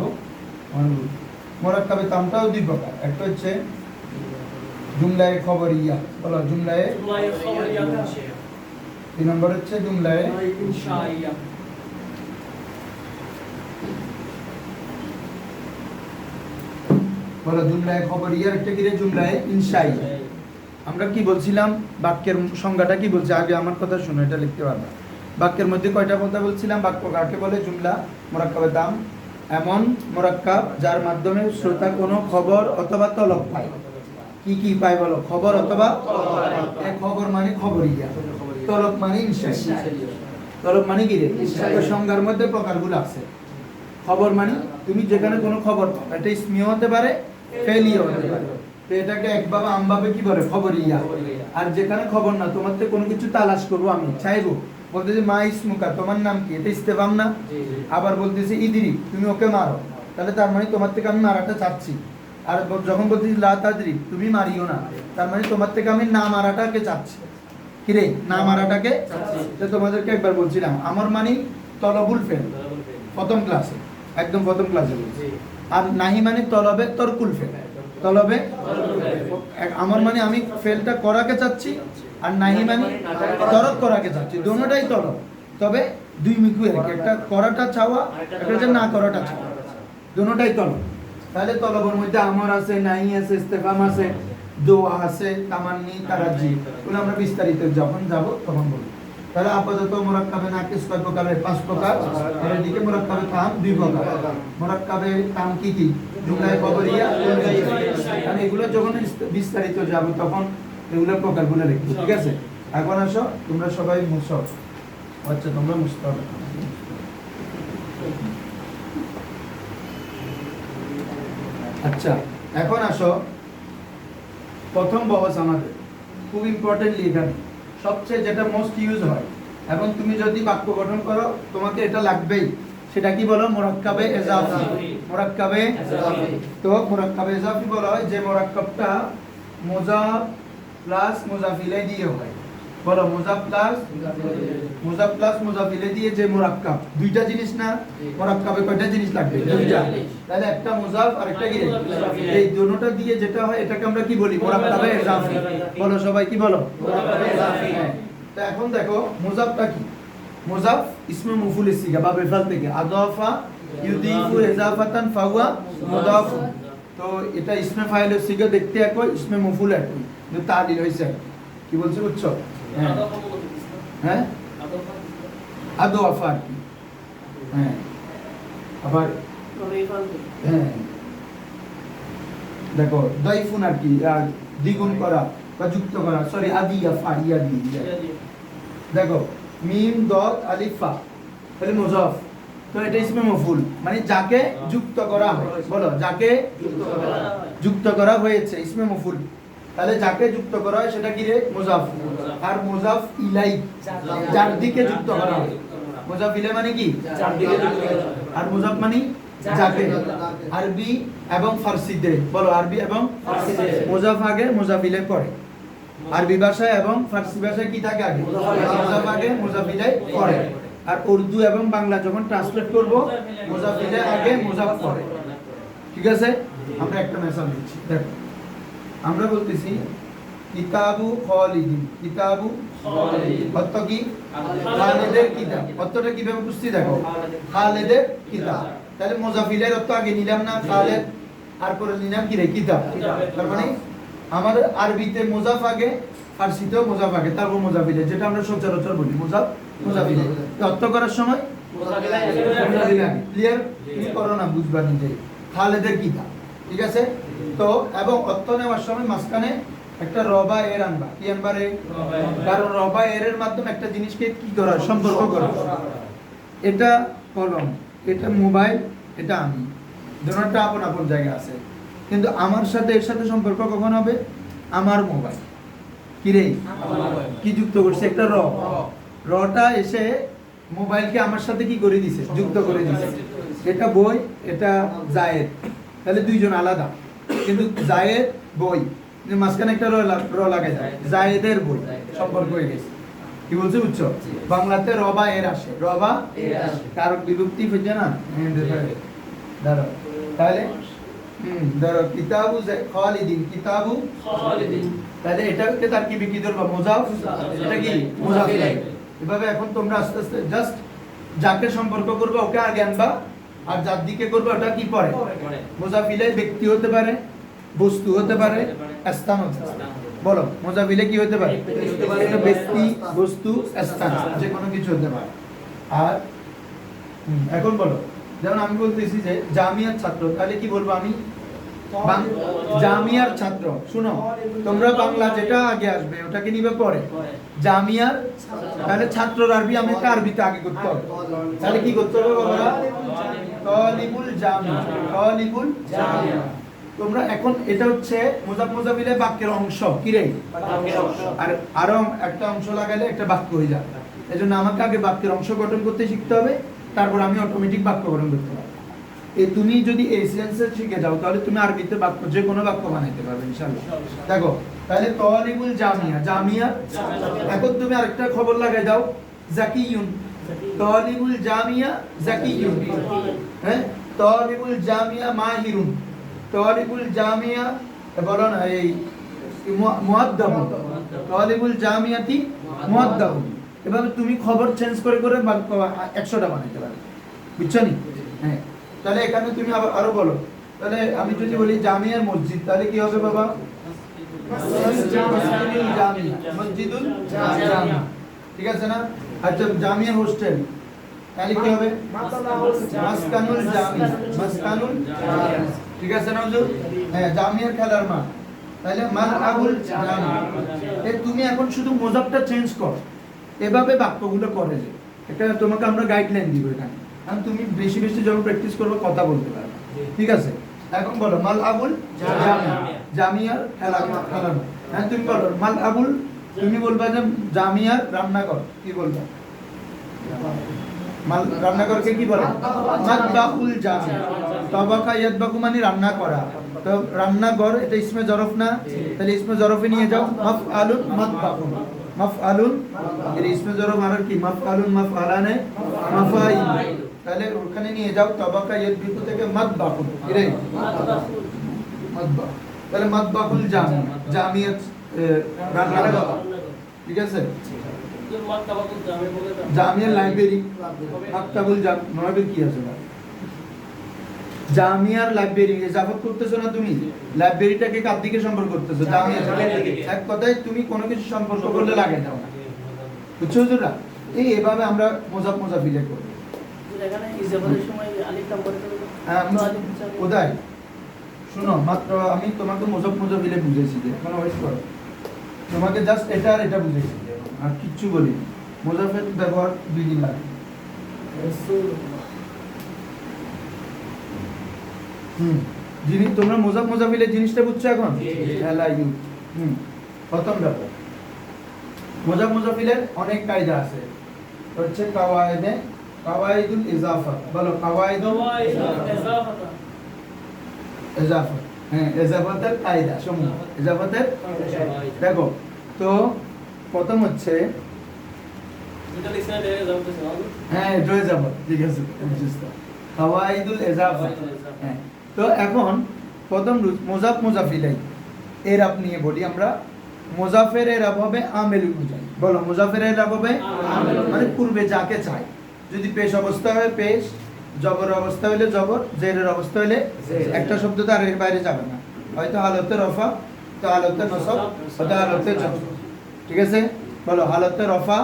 মুরাক্কাবে তামটাও দুই প্রকার। একটা হচ্ছে জুমলায়ে খবরিয়া। বলো, জুমলায়ে খবরিয়া। তিন নম্বর হচ্ছে জুমলায়ে ইনশাইয়া। বলো, জুমলায়ে খবরিয়ার একটা কি রে? জুমলায়ে ইনশাইয়া। আমরা কি বলছিলাম? বাক্যের সংজ্ঞাটা কি বলছি? আগে আমার কথা শুনো, এটা লিখতে পারবা। বাক্যের মধ্যে কয়টা কথা বলছিলাম? বাক্য কাকে বলে? জুমলা। মুরাক্কাবে তাম এমন মুরাক্কাব যার মাধ্যমে শ্রোতা কোনো খবর অথবা তলব পায়। কি কি পায় বলো? খবর অথবা তলব। খবর মানে খবরিয়া, তলব মানে ইনশাইয়া। তলব মানে কি রে? সংজ্ঞার মধ্যে প্রকারগুলো আছে। খবর মানে তুমি যেখানে কোনো খবর পাও, এটা ইসমিও হতে পারে, ফেলিও হতে পারে। তো এটাকে একভাবে আমভাবে কি বলে? খবরিয়া। আর যেখানে খবর না, তোমার থেকে কোনো কিছু তালাশ করবো আমি, চাইবো, বলতেছি মা ইসমুকা, তোমার নাম কি? এটা ইস্তেফাম না? আবার বলতেছি ইদরি, তুমি ওকে মারো, তাহলে তার মানে তোমার থেকে আমি মারাটা চাচ্ছি। আর যখন বলতেছি লা তাদরি, তুমি মারিও না, তার মানে তোমার থেকে আমি না মারাটাকে চাচ্ছি। কি কিরে না মারাটাকে তো তোমাদেরকে একবার বলছিলাম আমার মানে তলবুল ফেল প্রথম ক্লাসে একদম প্রথম ক্লাসে বলছি আর নাহি মানে তলবে তরকুল ফেল তলবে আমার মানে আমি ফেলটা করাকে চাচ্ছি আর নাহি মানে তরক করাকে চাচ্ছি দুটোটাই তলব তবে দুই মিকু একটা করাটা চাওয়া একটা হচ্ছে না করাটা চাওয়া দুটোটাই তলব তাহলে তলবের মধ্যে আমর আছে নাহি আছে ইস্তেফাম আছে দোয়া আছে তামান্নি তারাজি ওগুলো আমরা বিস্তারিত যখন যাব তখন বলবো তাহলে আপাতত মুরাক্কাবে নাকিস কয় প্রকারের 5 প্রকার আর এদিকে মুরাক্কাবে তাম 2 প্রকার মুরাক্কাবে তাম কি জুমলায়ে খবরিয়া মানে এগুলো যখন বিস্তারিত যাব তখন এগুলো প্রকারগুলো লিখব ঠিক আছে এখন আসো তোমরা সবাই মুছো আচ্ছা তোমরা মুছতে হবে আচ্ছা এখন আসো প্রথম বহস আমাদের খুব ইম্পর্টেন্টলি এখানে সবচেয়ে যেটা মোস্ট ইউজ হয় এবং তুমি যদি বাক্য গঠন করো তোমাকে এটা লাগবেই সেটা কি বলো মুরাক্কাবে ইজাফি মুরাক্কাবে ইজাফি তো মুরাক্কাবে ইজাফি বলা হয় যে মুরাক্কাবটা মুজাফ প্লাস মুজাফ ইলাইহি দিয়ে হয় বলো মুজাফ প্লাস মুজাফ ইলাইহি দিয়ে যে মুরাক্কাব দুইটা জিনিস না মুরাক্কাবে কয়টা জিনিস লাগবে দুইটা তাহলে একটা মুজাফ আর একটা কি এই দুটোটা দিয়ে যেটা হয় এটাকে আমরা কি বলি মুরাক্কাবে ইজাফি বলো সবাই কি বলো মুরাক্কাবে ইজাফি তো এখন দেখো মুজাফটা কি মুজাফ ইসমে মফউলের সিগা বা বেফাল থেকে আদাফা ইউদিফু ইজাফাতান ফাহুয়া মুদাফ তো এটা ইসমে ফাইলের সিগা দেখতে একই ইসমে মফউল একই কিন্তু তালিল হইছে কি বলছো বুঝছো হ্যাঁ আদাফা কি হ্যাঁ আবার হ্যাঁ দেখো দাইফুন আর কি দ্বিগুণ করা বা যুক্ত করা সরি আদিয়া ফাইয়া দিয়া দেখো মিম দত আলিফ ফা তাহলে মুজাফ তো এটা ইসমে মফউল মানে যাকে যুক্ত করা হয় বলো যাকে যুক্ত করা হয়েছে ইসমে মফউল তাহলে যাকে যুক্ত করা হয় সেটা কি রে মুজাফ আর মুজাফ ইলাই যার দিকে যুক্ত করা হয় মুজাফ ইলাই মানে কি যার দিকে যুক্ত আর মুজাফ মানে যাকে আরবি এবং ফারসিতে বলো আরবি এবং ফারসিতে মুজাফ আগে মুজাফ ইলাই পরে আরবি ভাষায় এবং ফারসি ভাষায় কি থাকে আগে মুজাফ আগে মুজাফ ইলাই পরে আর উর্দু এবং বাংলা যখন ট্রান্সলেট করব মুজাফ ইলাই আগে মুজাফ পরে ঠিক আছে আমরা একটা মেসেজ দিচ্ছি দেখো আমরা বলতেছি কিতাবু খালিদিন কিতাবু খালিদিন অর্থ কি খালিদের কিতাব অর্থটা কিভাবে বুঝছি দেখো খালিদের কিতাব তাহলে মুজাফ ইলাইর অর্থ আগে নিলাম না খালিদ আর পরে নিলাম কি রে কিতাব তার মানে আমাদের আরবিতে মুজাফ আগে ফারসিতেও মুজাফ আগে তারপর মুজাফ ইলাই যেটা আমরা সচরাচর বলি মুজাফ ইলাই অর্থ করার সময় মুজাফ ইলাই ক্লিয়ার তুমি করো না বুঝবা নিজে খালিদের কিতাব ঠিক আছে তো এবং অর্থ নেওয়ার সময় মাঝখানে একটা রবা এর আনবা কি আনবা রে কারণ রবা এর মাধ্যমে একটা জিনিসকে কি করা সম্পর্ক করা এটা কলম এটা মোবাইল এটা আমি দুটোটা আপন আপন জায়গা আছে কিন্তু আমার সাথে এর সাথে সম্পর্ক কখন হবে আমার মোবাইল কি রে কি যুক্ত করছে একটা রটা এসে মোবাইলকে আমার সাথে কি করে দিছে যুক্ত করে দিছে এটা বই এটা জায়েদ তাহলে দুইজন আলাদা কিন্তু জায়েদ বই মাঝখানে একটা র লাগাই যায় জায়েদের বই সম্পর্ক হয়ে গেছে কি বলছে বুঝছো বাংলাতে রবা এর আসে রবা এর আসে কারক বিভক্তি হচ্ছে না ধরো তাহলে ধরো কিতাবু খালিদিন কিতাবু খালিদিন তাহলে এটাকে তার কি বিকি ধরবা মুজাফ এটা কি মুজাফ ইলাইহি এভাবে এখন তোমরা আস্তে আস্তে জাস্ট যাকে সম্পর্ক করবে ওকে আগে আনবা আর যার দিকে করবে ওটা কি পরে মুজাফ ইলাইহি ব্যক্তি হতে পারে বস্তু হতে পারে স্থান হতে পারে বলো মুজাফ ইলাইহি কি হতে পারে এটা ব্যক্তি বস্তু স্থান যে কোনো কিছু হতে পারে আর এখন বলো যেমন আমি বলতেছি যে জামিয়ার ছাত্র তাহলে কি বলবো আমি জামিয়ার ছাত্র শুনো তোমরা বাংলা যেটা আগে আসবে ওটাকে নিবে পরে জামিয়ার তাহলে ছাত্রর আরবি আমাকে আরবিতে আগে করতে হবে তাহলে কি করতে হবে বাবা তালিবুল জামিয়া তোমরা এখন এটা হচ্ছে মুজাফ মুজাফিলে বাক্যের অংশ কি রে আর আরো একটা অংশ লাগালে একটা বাক্য হয়ে যাবে এজন্য আমাকে আগে বাক্যের অংশ গঠন করতে শিখতে হবে তারপর আমি অটোমেটিক বাক্য গঠন করতে পারবো এই তুমি যদি এই সেন্সে শিখে যাও তাহলে তুমি আরবিতে বাক্য যে কোনো বাক্য বানাইতে পারবে ইনশাআল্লাহ দেখো তাহলে তালিবুল জামিয়া, জামিয়া। এখন তুমি আরেকটা খবর লাগাই দাও, জাকিয়ুন। তালিবুল জামিয়া জাকিয়ুন, হ্যাঁ। তালিবুল জামিয়া মাহিরুন, তালিবুল জামিয়া বলো না এই মুআদ্দাবুন, তালিবুল জামিয়াতি মুআদ্দাবুন। এভাবে তুমি খবর চেঞ্জ করে করে 100টা বানাইতে পারবে, বুঝছো নি? হ্যাঁ। তাহলে এখানে তুমি আরো বলো, তাহলে আমি যদি বলি জামিয়ার মসজিদ, তাহলে কি হবে বাবা? মসজিদুল জামিয়া, মসজিদুল জামিয়া, ঠিক আছে না? আচ্ছা, জামিয়া হোস্টেল, তাহলে কি হবে? মাসকানুল জামিয়া, মাসকানুল জামিয়া, ঠিক আছে না হুজুর? হ্যাঁ, জামিয়ার খেলার মাঠ, তাহলে মালআবুল জামিয়া। তুমি এখন শুধু মুযাফটা চেঞ্জ কর, এভাবে বাক্যগুলো করে যে এটা তোমাকে আমরা গাইডলাইন দিব এখানে। কারণ তুমি বেশি বেশি যখন প্র্যাকটিস করবে কথা বলতে পারবে, ঠিক আছে? এখন বলো মালআবুল জামিয়া, জামিয়ার খেলার মাঠ। হ্যাঁ, তুমি বলো মালআবুল, তুমি বলবা যে জামিয়ার রান্নাঘর, কি বলবা? রান্নাঘরকে কি বলে? মাতবাকুল জামিয়া। তাবাকা ইয়াতবাকু মানে রান্না করা, তো রান্নাঘর এটা ইসমে জরফ না, তাহলে ইসমে জরফে নিয়ে যাও মাফআলুন মাতবাকুন, মাফআলুন এর ইসমে জরফ আর কি? মাফআলুন মাফআলানে মাফাইল, তাহলে ওখানে নিয়ে যাও তাবাকা ইয়াতবিকু থেকে মাতবাকুন, এরে মাতবা, তাহলে মাতবাকুল জামিয়া, জামিয়া রান্নাঘর, ঠিক আছে? জামিয়া লাইব্রেরি, মাকতাবুল জামিয়া কি আছে? জামিয়ার লাইব্রেরি এজাফত করতেছো না তুমি? লাইব্রেরিটাকে কার দিকে সম্পর্ক করতেছো? জামিয়া দিকে। এক কথায় তুমি কোনো কিছু সম্পর্ক করলে লাগাই দাও না, বুঝছো হুজুরা? এইভাবে আমরা মুযাফিলে করব। এখানে ইজাফতের সময় আলিফ নাম্বার কোথায়? শুনো, মাত্র আমি তোমাকে মুযাফিলে বুঝাইছি যে এখন ওয়েট করো, তোমাকে জাস্ট এটা আর এটা বুঝাইছি আর কিচ্ছু বলি। মুযাফের ব্যবহার দুই দিন লাগে। জিনিস তোমরা মুযাফিলের জিনিসটা বুঝছো এখন? প্রথম ব্যাপার, মুযাফিলের অনেক কায়দা আছে, হচ্ছে কাওয়াইদুল ইজাফা। বলো কাওয়াইদুল ইজাফা। হ্যাঁ, ইজাফাতের কায়দা সমূহ, ইজাফাতের। দেখো তো প্রথম হচ্ছে হ্যাঁ জয় যাবত, ঠিক আছে, কাওয়াইদুল ইজাফা। হ্যাঁ, তো এখন প্রথম মুযাফিলাই এরাব নিয়ে বলি আমরা। মুযাফের এরাব হবে আমেল অনুযায়ী। বলো মুযাফের এরাব হবে মানে পূর্বে যাকে চাই। যদি পেশ অবস্থা হয় পেশ, জবর অবস্থা হলে জবর, জেরের অবস্থা হলে একটা শব্দ তো আর এর বাইরে যাবে না, হয়তো হালতে রফা, তো হালতে নসব, হয়তো হালতে জবর, ঠিক আছে? বলো হালতে রফা।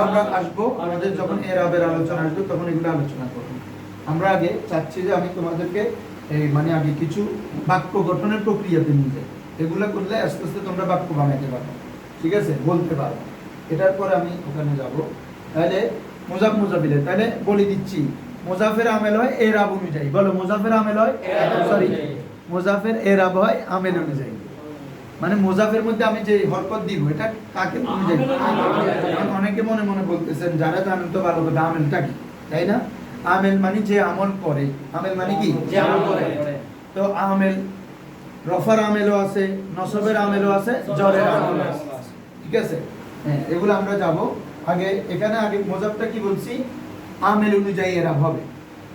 আমরা আসবো, আমাদের যখন এরাবের আলোচনা আসবে তখন এগুলো আলোচনা করবো। আমরা আগে চাচ্ছি যে আমি তোমাদেরকে এই মানে আগে কিছু বাক্য গঠনের প্রক্রিয়াতে নিয়ে যাই, এগুলো করলে আস্তে আস্তে তোমরা বাক্য বানাইতে পারবে, ঠিক আছে, বলতে পারবে। এটার পরে আমি ওখানে যাব। তাহলে মুযাফিলে, তাহলে বলে দিচ্ছি মুযাফের আমেল হয় এরাব অনুযায়ী। বলো মুযাফের আমেল হয়, সরি মুযাফের এরাব হয় আমেল অনুযায়ী। মানে মুযাফের মধ্যে আমি যে হরকত দিব এটা কাকে অনুযায়ী? অনেকে মনে মনে বলতেছেন, যারা জানেন তো ভালো কথা আমেলটা কি, তাই না? আমেল মানে যে আমল করে, আমেল মানে কি? যে আমল করে। তো আমেল রফার আমেলও আছে, নসবের আমেলও আছে, জরের আমেলও আছে, ঠিক আছে? হ্যাঁ, এগুলো আমরা যাব। আগে এখানে আগে মুযাফটা কি বলছি? আমেল অনুযায়ী এরাব হবে।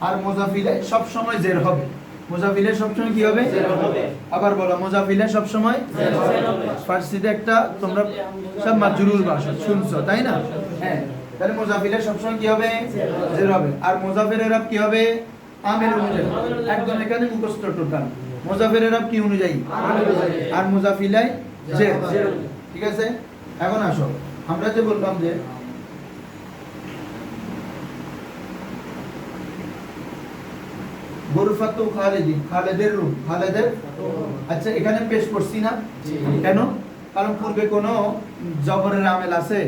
আর মুযাফিলে সব সময় জের হবে। মুযাফিলে সব সময় কি হবে? জের হবে। আবার বলো মুযাফিলে সব সময় জের হবে। ফার্সিতে একটা তোমরা সব মাজরুর ভাষা শুনছো, তাই না? হ্যাঁ, তাহলে মুযাফিলে সব সময় কি হবে? জের হবে। আর মুযাফের এরাব কি হবে? আমেল অনুযায়ী। একদম এখানে মুখস্থ টোটাল। মুযাফের এরাব কি অনুযায়ী? আমেল অনুযায়ী। আর মুযাফিলে জের, ঠিক আছে? এখন আসো, আমরা যে বললাম যে গুরফাতু খালিদিন, খালেদের রূম, খালেদের। আচ্ছা, এখানে পেশ করছি না কেন? কারণ পূর্বে কোনো জবরের আমেল আছে?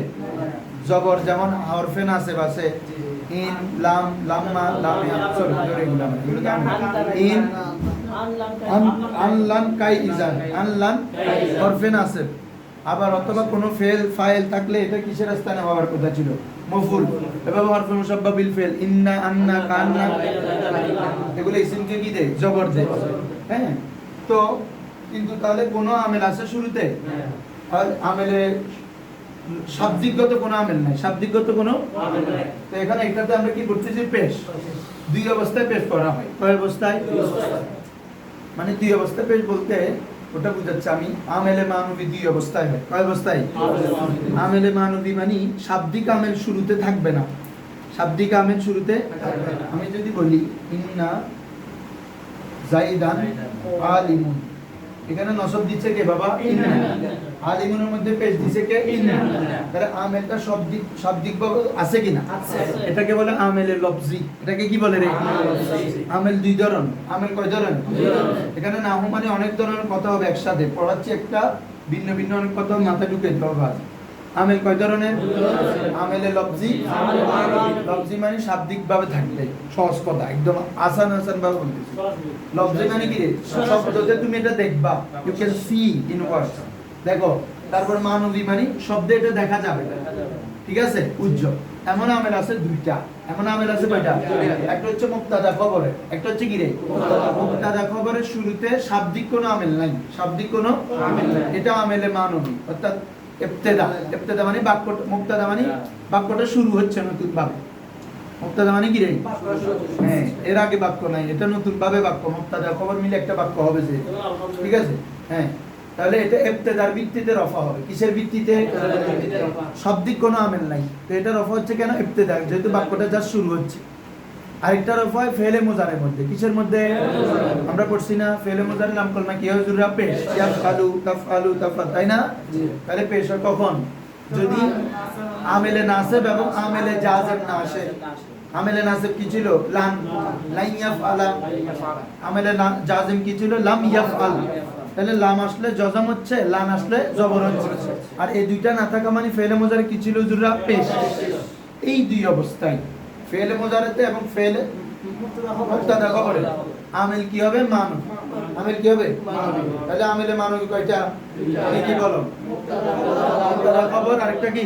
জবর যেমন হরফে নাসিব আছে, ইন, লাম, লাম্মা, লামিয়া, সরি এগুলো ইন, আন, লান, কাই, ইজান, আন, লান হরফে নাসিব। আবার অথবা কোনো ফেল ফাইল থাকলে এটা কিসের স্থানে হওয়ার কথা ছিল? মফুল। এভাবে হরফে মুশাব্বাহ বিল ফেল, ইন্না, আন্না, কান্না, এগুলো ইসমকে কি দেয়? জবর দেয়। হ্যাঁ, তো কিন্তু তাহলে কোনো আমেল আছে শুরুতে? আর আমেলে শাব্দিকগত কোনো আমেল নাই, শাব্দিকগত কোনো তো এখানে এটাতে আমরা কি করতেছি? পেশ। দুই অবস্থায় পেশ করা হয়। কয় অবস্থায়? মানে দুই অবস্থায় পেশ বলতে ওটা বুঝাচ্ছি আমি, আমেলে মানবী দুই অবস্থায় হয়। কয় অবস্থায়? আমেলে মানবী মানে শাব্দিক আমেল শুরুতে থাকবে না। শাব্দিক আমেল শুরুতে আমি যদি বলি ইন্না জাইদান আলিমুন, এখানে নসব দিচ্ছে কে বাবা? ইন্না। আলিমুনের মধ্যে পেশ দিচ্ছে কে? ইন্না। তাহলে আমেলটা শাব্দিকভাবে আছে কিনা? এটাকে বলে আমেলে লফজি। এটাকে কি বলে রে? আমেল দুই ধরন। আমেল কয় ধরন? এখানে নাহু মানে অনেক ধরনের কথা হবে একসাথে পড়াচ্ছি, একটা ভিন্ন ভিন্ন অনেক কথা মাথায় ঢুকে দিতে হবে। আমেল কয় ধরনের? আমেলে লফজি। লফজি মানে শাব্দিক ভাবে থাকবে, সহজ কথা, একদম আসান আসান ভাবে বলতেছি। লফজি মানে কি রে? শব্দতে তুমি এটা দেখবা, you can see in words, দেখো। তারপর মানবী মানে শব্দে এটা দেখা যাবে, ঠিক আছে, উজ্জ্বল। এমন আমেল আছে দুইটা। এমন আমেল আছে কয়টা? একটা হচ্ছে মুক্তাদা খবরে, একটা হচ্ছে কি রে? মুক্তাদা খবরের শুরুতে শাব্দিক কোনো আমেল নাই, শাব্দিক কোনো আমেল নাই, এটা আমেলে মানবী। অর্থাৎ ইবতিদা, ইবতিদা মানে বাক্য, মুক্তাদা মানে বাক্যটা শুরু হচ্ছে নতুন ভাবে। মুক্তাদা মানে কি রে? হ্যাঁ, এর আগে বাক্য নাই, এটা নতুন ভাবে বাক্য। মুক্তাদা খবর মিলে একটা বাক্য হবে যে, ঠিক আছে। হ্যাঁ, তাহলে এটা ইবতিদার ভিত্তিতে রফা হবে। কিসের ভিত্তিতে? শাব্দিক কোনো আমেল নাই, তো এটা রফা হচ্ছে কেন? ইবতিদা, যেহেতু বাক্যটা যা শুরু হচ্ছে। আরেকটা রফা হয় ফেলে মুজারের মধ্যে। কিসের মধ্যে? আমরা পড়ছি না ফেলে মুজারের নাম কলমা কি হয়? জুরা পেশ, ইয়াফআলু তাফআলু তাফআল, তাই না? তাহলে পেশ হয় কখন? যদি আমেলে নাসিব এবং আমেলে জাযিম না আসে। আমেলে নাসিব কি ছিল? লাম, লাই ইয়াফআলা। আমেলে জাযিম কি ছিল? লাম ইয়াফআল। তাহলে লাম আসলে জজম হচ্ছে, লাম আসলে জবর হচ্ছে। আর এই দুইটা না থাকা মানে ফেলে মুজারে কি ছিল? জুরা পেশ। এই দুই অবস্থায় ফেলে মুজারেতে এবং ফেলে মুক্তাদা খবরে আমেল কি হবে? মানব। আমেল কি হবে? তাহলে আমেলে মানব কয়টা? কি কি বলো? মুক্তাদা খবর, আরেকটা কি?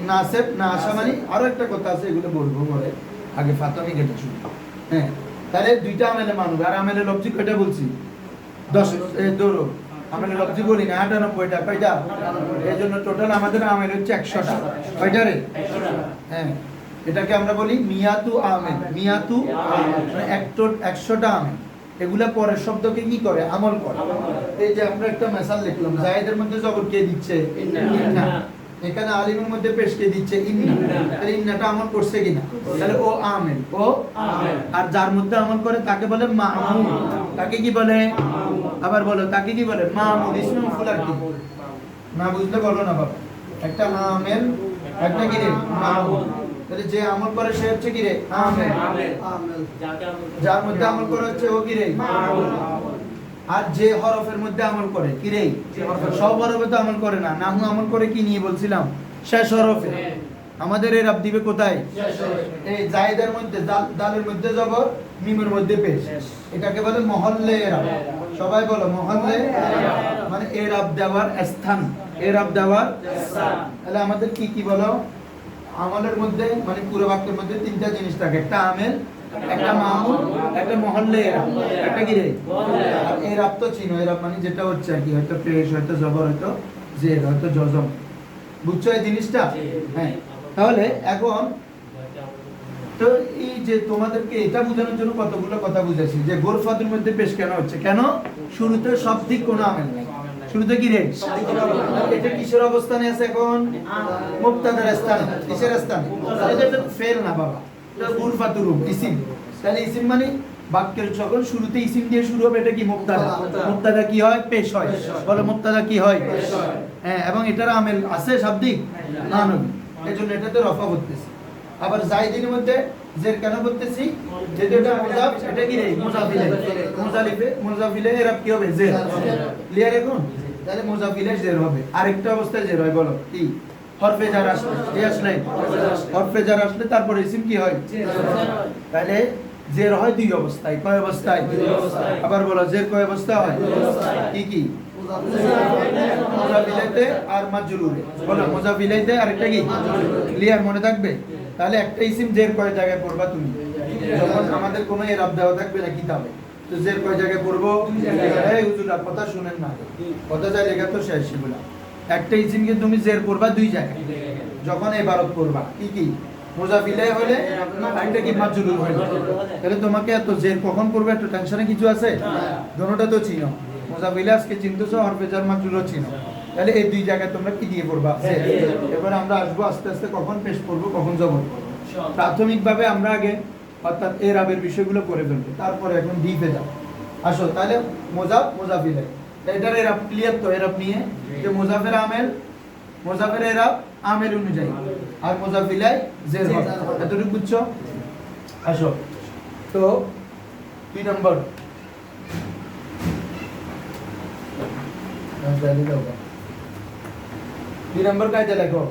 নাসিব না আসা মানে আরো একটা কথা আছে, এগুলো বলবো পরে, আগে ফাতামি কেটে শুরু। হ্যাঁ, তাহলে দুইটা আমেলে মানব। আর আমেলে লফজি কয়টা বলছি? 10 ধরো আমেলে লফজি বলি না 98টা, কয়টা? এই জন্য টোটাল আমাদের আমেল হচ্ছে 100টা। কয়টা রে? হ্যাঁ, এটাকে আমরা বলি মিয়াতু আমেল। মিয়াতু মানে 100টা আমেল। এগুলা পরের শব্দকে কি করে? আমল করে। এই যে আমরা একটা মেসাল লিখলাম, জায়েদের মধ্যে জবর কে দিচ্ছে? ইন্না। এখানে আলিমের মধ্যে পেশ কে দিচ্ছে? ইন্না। তাহলে ইন্নাটা আমল করছে কিনা? তাহলে ও আমেল, ও আমেল। আর যার মধ্যে আমল করে তাকে বলে মামুল। তাকে কি বলে? আবার বলো, তাকে কি বলে? মামুল। ইসমে মফউল আর কি? না বুঝলে বলো না বাবা। একটা আমেল, একটা কি রে? মামুল। তাহলে যে আমল করে সে হচ্ছে কি রে? আমেল। যার মধ্যে আমল করে হচ্ছে ও কি রে? মামুল। আর যে হরফের মধ্যে আমল করে কি রে? সব হরফে তো আমল করে না। নাহু আমল করে কি নিয়ে বলছিলাম? শেষ হরফে। আমাদের এর রাব দিবে কোথায়? এই জায়েদের মধ্যে, দালের মধ্যে জবর, মিমের মধ্যে পেশ। এটাকে বলে মহল্লে এরাব। সবাই বলো মহল্লে মানে এরাব দেওয়ার স্থান, এরাব দেওয়ার স্থান। তাহলে আমাদের কি কি বলো? আমলের মধ্যে মানে পুরো বাক্যের মধ্যে তিনটা জিনিস থাকে, একটা আমেল, একটা মামুল, একটা মহল্লে এরাব, একটা কি রে? আর এরাব তো চিনো, এরাব মানে যেটা হচ্ছে আর কি, হয়তো পেশ, হয়তো জবর, হয়তো জের, হয়তো জজম। বুঝছো এই জিনিসটা? হ্যাঁ, তাহলে এখন তো এই যে তোমাদেরকে এটা বোঝানোর জন্য কতগুলো কথা বুঝাইছি যে গোরফাতের মধ্যে পেশ কেন হচ্ছে, কেন? শুরুতে শাব্দিক কোনো আমেল নাই। শুরুতে কি রে? এটা কিসের অবস্থানে আছে এখন? মুবতাদার স্থানে। কিসের স্থানে? এটা ফেল না বাবা, এটা গোরফাতুর ইসিম। তাহলে ইসিম মানে বাক্যের যখন শুরুতে ইসিম দিয়ে শুরু হবে, এটা কি? মুবতাদা। মুবতাদা কি হয়? পেশ হয়। বলো মুবতাদা কি হয়? হ্যাঁ, এবং এটার আমেল আছে শাব্দিক? মানবী। এজন্য এটাতে রফা করতেছি। আবার জাইদিনের মধ্যে জের কেন করতেছি? যেহেতু এটা মুজাফ, এটা কি রে? মুজাফিলে। মুজাফিলে এরাব কি হবে? জের। ক্লিয়ার এখন? তাহলে মুজাফিলে জের হবে। আরেকটা অবস্থায় জের হয়, বলো কি? হরফে জার আসলে, এই আসলে হরফে জার আসলে তারপরে ইসিম কি হয়? তাহলে জের হয় দুই অবস্থায়। কয় অবস্থায়? আবার বলো জের কয় অবস্থা হয়? কি কি? মুজাফিলাইতে আর মাজরুরে। বলো মুজাফিলাইতে আর একটা কি? ক্লিয়ার মনে থাকবে? তাহলে একটা ইসিম জের কয় জায়গায় পড়বা তুমি? যখন আমাদের কোনো এরাব দেওয়া থাকবে না কিতাবে, তো জের কয় জায়গায় পড়বো? এই হুজুর কথা শুনেন না, কথা চাই লেখা তো শেষ বলা। একটা ইসিমকে তুমি জের পড়বা দুই জায়গায় যখন ইবারত পড়বা। কি কি? মুজাফিলে হলে একটা কি মাজরুর হইলো, তাহলে তোমাকে এত জের কখন পড়বে এত টেনশনে কিছু আছে? দোনোটা তো চিনো, মুজাফিলে আজকে চিনতেছো, হরফে জার মাজরুরও চিনো, তাহলে এই দুই জায়গায় তোমরা কি দিয়ে পড়বা? এবার আমরা আসবো আস্তে আস্তে কখন পেশ করবো কখন জবর করবো। প্রাথমিকভাবে আমরা আগে অর্থাৎ এরাবের বিষয়গুলো করে ফেলবো, তারপরে এখন ডিপে যাও। আসো তাহলে মুজাফিলে এটার এরাব ক্লিয়ার তো? এরাব নিয়ে যে মুজাফের আমেল, মুজাফের এরাব আমেল অনুযায়ী, আর মুজাফিলাই জের হবে, এতটুকু বুঝছো? আসো তো 2 নম্বর দুই নম্বর কায়দা লেখো,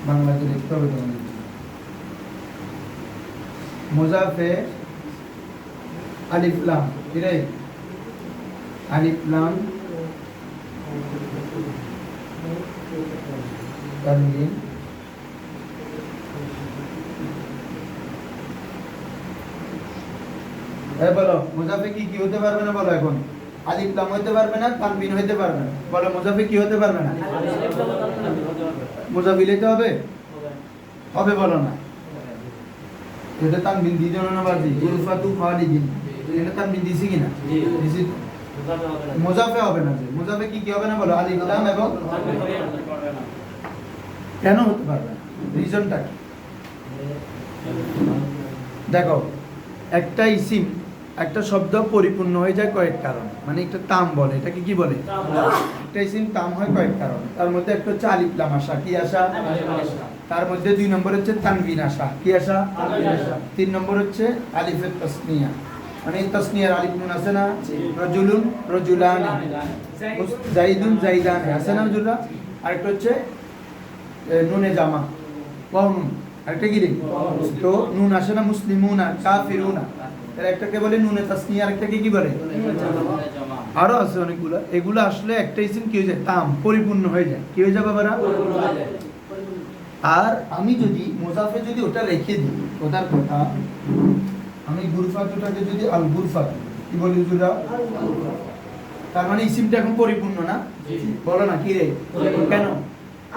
বাংলাতে লিখতে হবে তোমাদের। মুজাফে আলিফ লাম, কিরে আলিফ লাম তানবিন বলো মুজাফে কি কি হতে পারবে না? বলো এখন আলিফ লাম হইতে পারবে না, তানবিন হইতে পারবে না। বলো মুজাফে কি হতে পারবে না? মুজাফিলাইতে হবে? হবে বলো না। এটা তানবিন দি জন না বাজি উরফাতু খালিদিন, এটা তানবিন দিছি কিনা? দিছি। মুজাফে হবে না। যে মুজাফে কি কি হবে না? বলো আলিফ লাম এবং কেন হতে পারবে না? রিজনটা কি? দেখো একটা ইসিম একটা শব্দ পরিপূর্ণ হয়ে যায় কয়েক কারণ, মানে একটা তাম বলে, এটাকে কি বলে? একটা ইসিম তাম হয় কয়েক কারণ, তার মধ্যে একটা হচ্ছে আলিফ লাম আসা, কি আসা? তার মধ্যে 2 নম্বর হচ্ছে তানবিন আসা, কি আসা? 3 নম্বর হচ্ছে আলিফের তাসনিয়া, মানে তাসনিয়ার আলিফ নুন আছে না? রাজুলুন রাজুলান, জাইদুন জাইদান আছে না হুজুররা? আরেকটা হচ্ছে নুনে জামা, ওয়াও নুন, আরেকটা কি রে? তো নুন আসে না? মুসলিমুনা কাফিরুনা, এর একটাকে বলে নুনে তাসনিয়া, আরেকটাকে কি বলে? আরো আছে অনেকগুলো। এগুলো আসলে একটা ইসিম কি হয়ে যায়? তাম, পরিপূর্ণ হয়ে যায়। কি হয়ে যায় বাবারা? আর আমি যদি মুজাফে যদি ওটা রেখে দিই, ওটার কথা আমি গুরফাতুটাকে যদি আল গুরফাত কি বলি হুজুরা? তার মানে ইসিমটা এখন পরিপূর্ণ না? বলো না কি রে? কেন?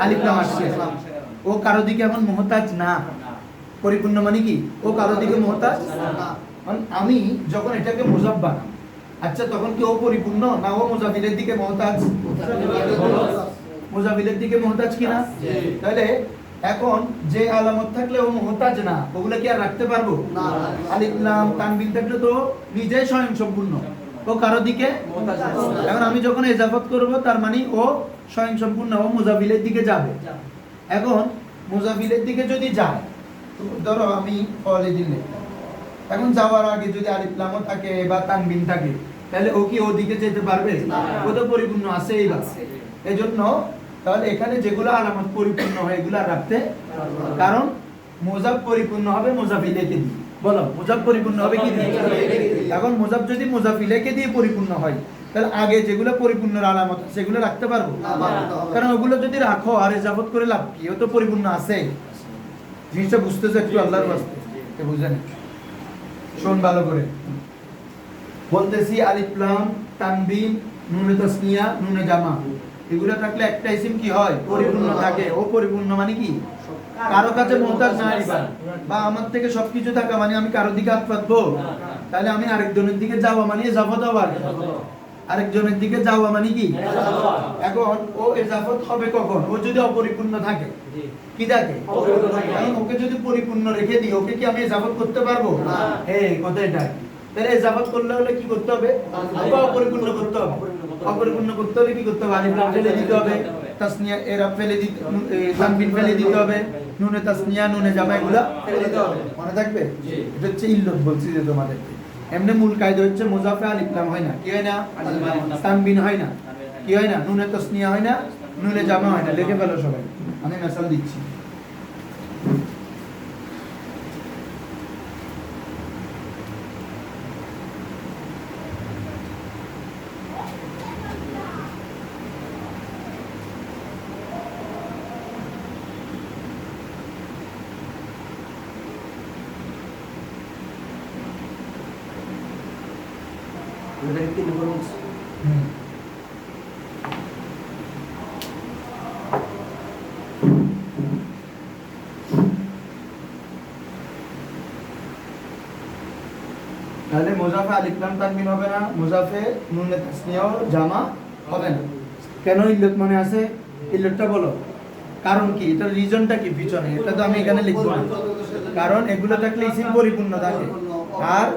আলিফ লাম আসছে, ও কারো দিকে এখন মুহতাজ না। পরিপূর্ণ মানে কি? ও কারো দিকে মুহতাজ না। আমি যখন এটাকে মুজাফ বানাম, আচ্ছা তখন কি ও পরিপূর্ণ না? ও মুজাফিলের দিকে মুহতাজ, মুজাফিলের দিকে মুহতাজ কিনা? তাহলে এখন যে আলামত থাকলে ও মুহতাজ না, ওগুলা কি আর রাখতে পারবো? না। আলিফ লাম তানবিন থাকলে তো নিজেই স্বয়ং সম্পূর্ণ, ও কারো দিকে মুহতাজ না। এখন আমি যখন ইজাফত করব তার মানে ও স্বয়ং সম্পূর্ণ, ও মুজাফিলের দিকে যাবে। এখন মুজাফিলের দিকে যদি যায়, ধরো আমি খালিদিন লিখলাম, এখন যাওয়ার আগে যদি আলিফ লামও থাকে বা তানবিন থাকে, তাহলে ও কি ওদিকে যেতে পারবে? ও তো পরিপূর্ণ আছে এইবার। এজন্য তাহলে এখানে যেগুলো আলামত পরিপূর্ণ হয় এগুলো রাখতে, কারণ মুজাফ পরিপূর্ণ হবে মুজাফিলেকে দিয়ে। বলো মুজাফ পরিপূর্ণ হবে কি দিয়ে? এখন মুজাফ যদি মুজাফিলেকে দিয়ে পরিপূর্ণ হয়, তাহলে আগে যেগুলো পরিপূর্ণের আলামত সেগুলো রাখতে পারবো? কারণ ওগুলো যদি রাখো আর ইজাফত করে লাভ কি? ও তো পরিপূর্ণ আছে। জিনিসটা বুঝতেছে একটু আল্লাহর ওয়াস্তে, বুঝেন? শোন ভালো করে বলতেছি, আলিফ লাম তানবিন নুনে তাসনিয়া নুনে জামা এগুলো থাকলে একটা ইসিম কি হয়? পরিপূর্ণ থাকে। ও পরিপূর্ণ মানে কি? কারো কাছে মুহতাজ না এবার, বা আমার থেকে সবকিছু থাকা মানে আমি কারো দিকে হাত পাতবো? তাহলে আমি আরেকজনের দিকে যাওয়া মানে ইজাফত হওয়ার, আরেকজনের দিকে যাওয়া মানে কি? এখন ও ইজাফত হবে কখন? ও যদি অপরিপূর্ণ থাকে। কি থাকে? এখন ওকে যদি পরিপূর্ণ রেখে দিই, ওকে কি আমি ইজাফত করতে পারবো? এই কথা এটা। তাহলে ইজাফত করলে হলে কি করতে হবে? ওকে অপরিপূর্ণ করতে হবে। অপরিপূর্ণ করতে হলে কি করতে হবে? আলিফ লাম ফেলে দিতে হবে, তাসনিয়া এরাব ফেলে দিতে, তানবিন ফেলে দিতে হবে, নুনে তাসনিয়া নুনে জামা এগুলা ফেলে দিতে হবে। মনে থাকবে? এটা হচ্ছে ইল্লত বলছি যে তোমাদেরকে। এমনি মূল কায়দা হচ্ছে মুজাফে আলিফ লাম হয় না, কি হয় না? তানবিন হয় না, কি হয় না? নুনে তাসনিয়া হয় না, নুনে জামা হয় না। লিখে ফেলো সবাই, আমি মেসাল দিচ্ছি। হুম। তাহলে মুজাফে আলিফ লাম তানবিন হবে না, মুজাফে নুনে তাসনিয়া ও জামা হবে না। কেন ইল্লত মনে আছে? ইল্লতটা বলো, কারণ কি, এটার রিজনটা কি পিছনে, এটা তো আমি এখানে লিখবো না, কারণ এগুলো থাকলে ইসিম পরিপূর্ণ থাকে। আর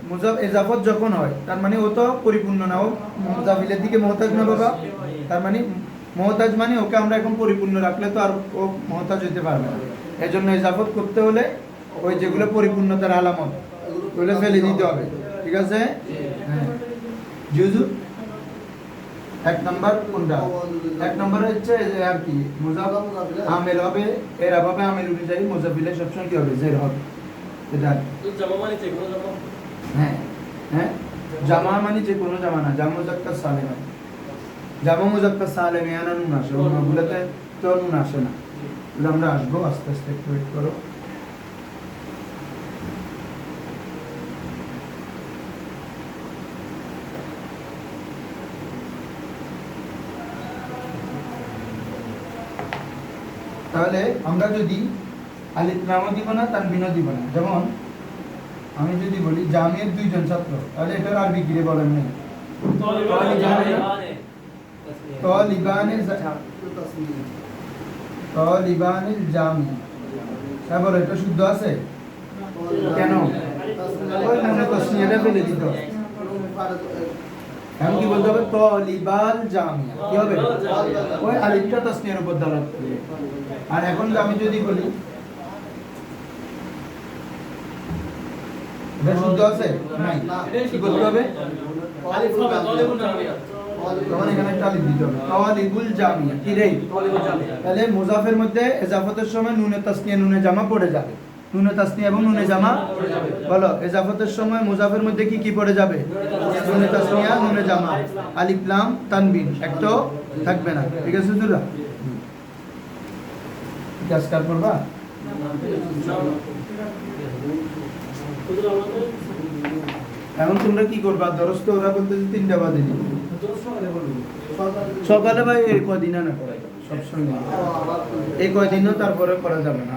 মুজাফ এজাফত যখন হয় তার মানে ও তো পরিপূর্ণ না, ও মুজাফিলের দিকে মুহতাজ না বাবা, তার মানে মুহতাজ মানে ওকে আমরা এখন পরিপূর্ণ রাখলে তো আর ও মুহতাজ হইতে পারবে না। এজন্য এজাফত করতে হলে ওই যেগুলো পরিপূর্ণতার আলামত ওগুলো ফেলে দিতে হবে, ঠিক আছে? হ্যাঁ জুজু এক নাম্বার কোনটা? এক নাম্বার হচ্ছে যে আর কি মুজাফ আমেল হবে, এর অভাবে আমেল অনুযায়ী মুজাফিলে সবসময় কি হবে? জের হবে। এটা হ্যাঁ হ্যাঁ, জামা মানে যে কোনো জামা না, জামা মুজাক্কার সালেম, জামা মুজাক্কার সালেম এখানে নুন আসে, অন্যগুলোতে তো নুন আসে না। এগুলো আমরা আসবো আস্তে আস্তে, একটু ওয়েট করো। তাহলে আমরা যদি আলিফ লামও দিব না, তানবিনও দিব না, যেমন আমি যদি বলি জামিয়ার দুইজন ছাত্র, তাহলে এটার আরবি কি বলেন নেই? তালিবানিল জামিয়া, হ্যাঁ বলো, এটা শুদ্ধ আছে? কেন? ওই নুনে তাসনিয়াটা ফেলে দিতে হবে। এখন কি বলতে হবে? তালিবাল জামিয়া, কি হবে? ওই আলিফটা তাসনিয়ার উপর দালাত করবে। আর এখন আমি যদি বলি, এটা শুদ্ধ আছে? নাই, কি করতে হবে? তখন এখানে একটা আলিফ দিতে হবে, তালিবুল জামিয়া, কি রে? তাহলে মুজাফের মধ্যে এজাফতের সময় নুনে তাসনিয়া নুনে জামা পড়ে যাবে, নুনে তাসনিয়া এবং নুনে জামা। বলো, এজাফতের সময় মুজাফের মধ্যে কি কি পড়ে যাবে? নুনে তাসনিয়া নুনে জামা, আলিফ লাম তানবিন একটাও থাকবে না, ঠিক আছে দুলা? কাজ কার করবা? এখন তোমরা কি করবা? দরস তো ওরা বলতেছে 3টা বাজে, সকালে ভাই এই কদিন না করাই, সবসময় এই কয়দিনও তারপরে করা যাবে না।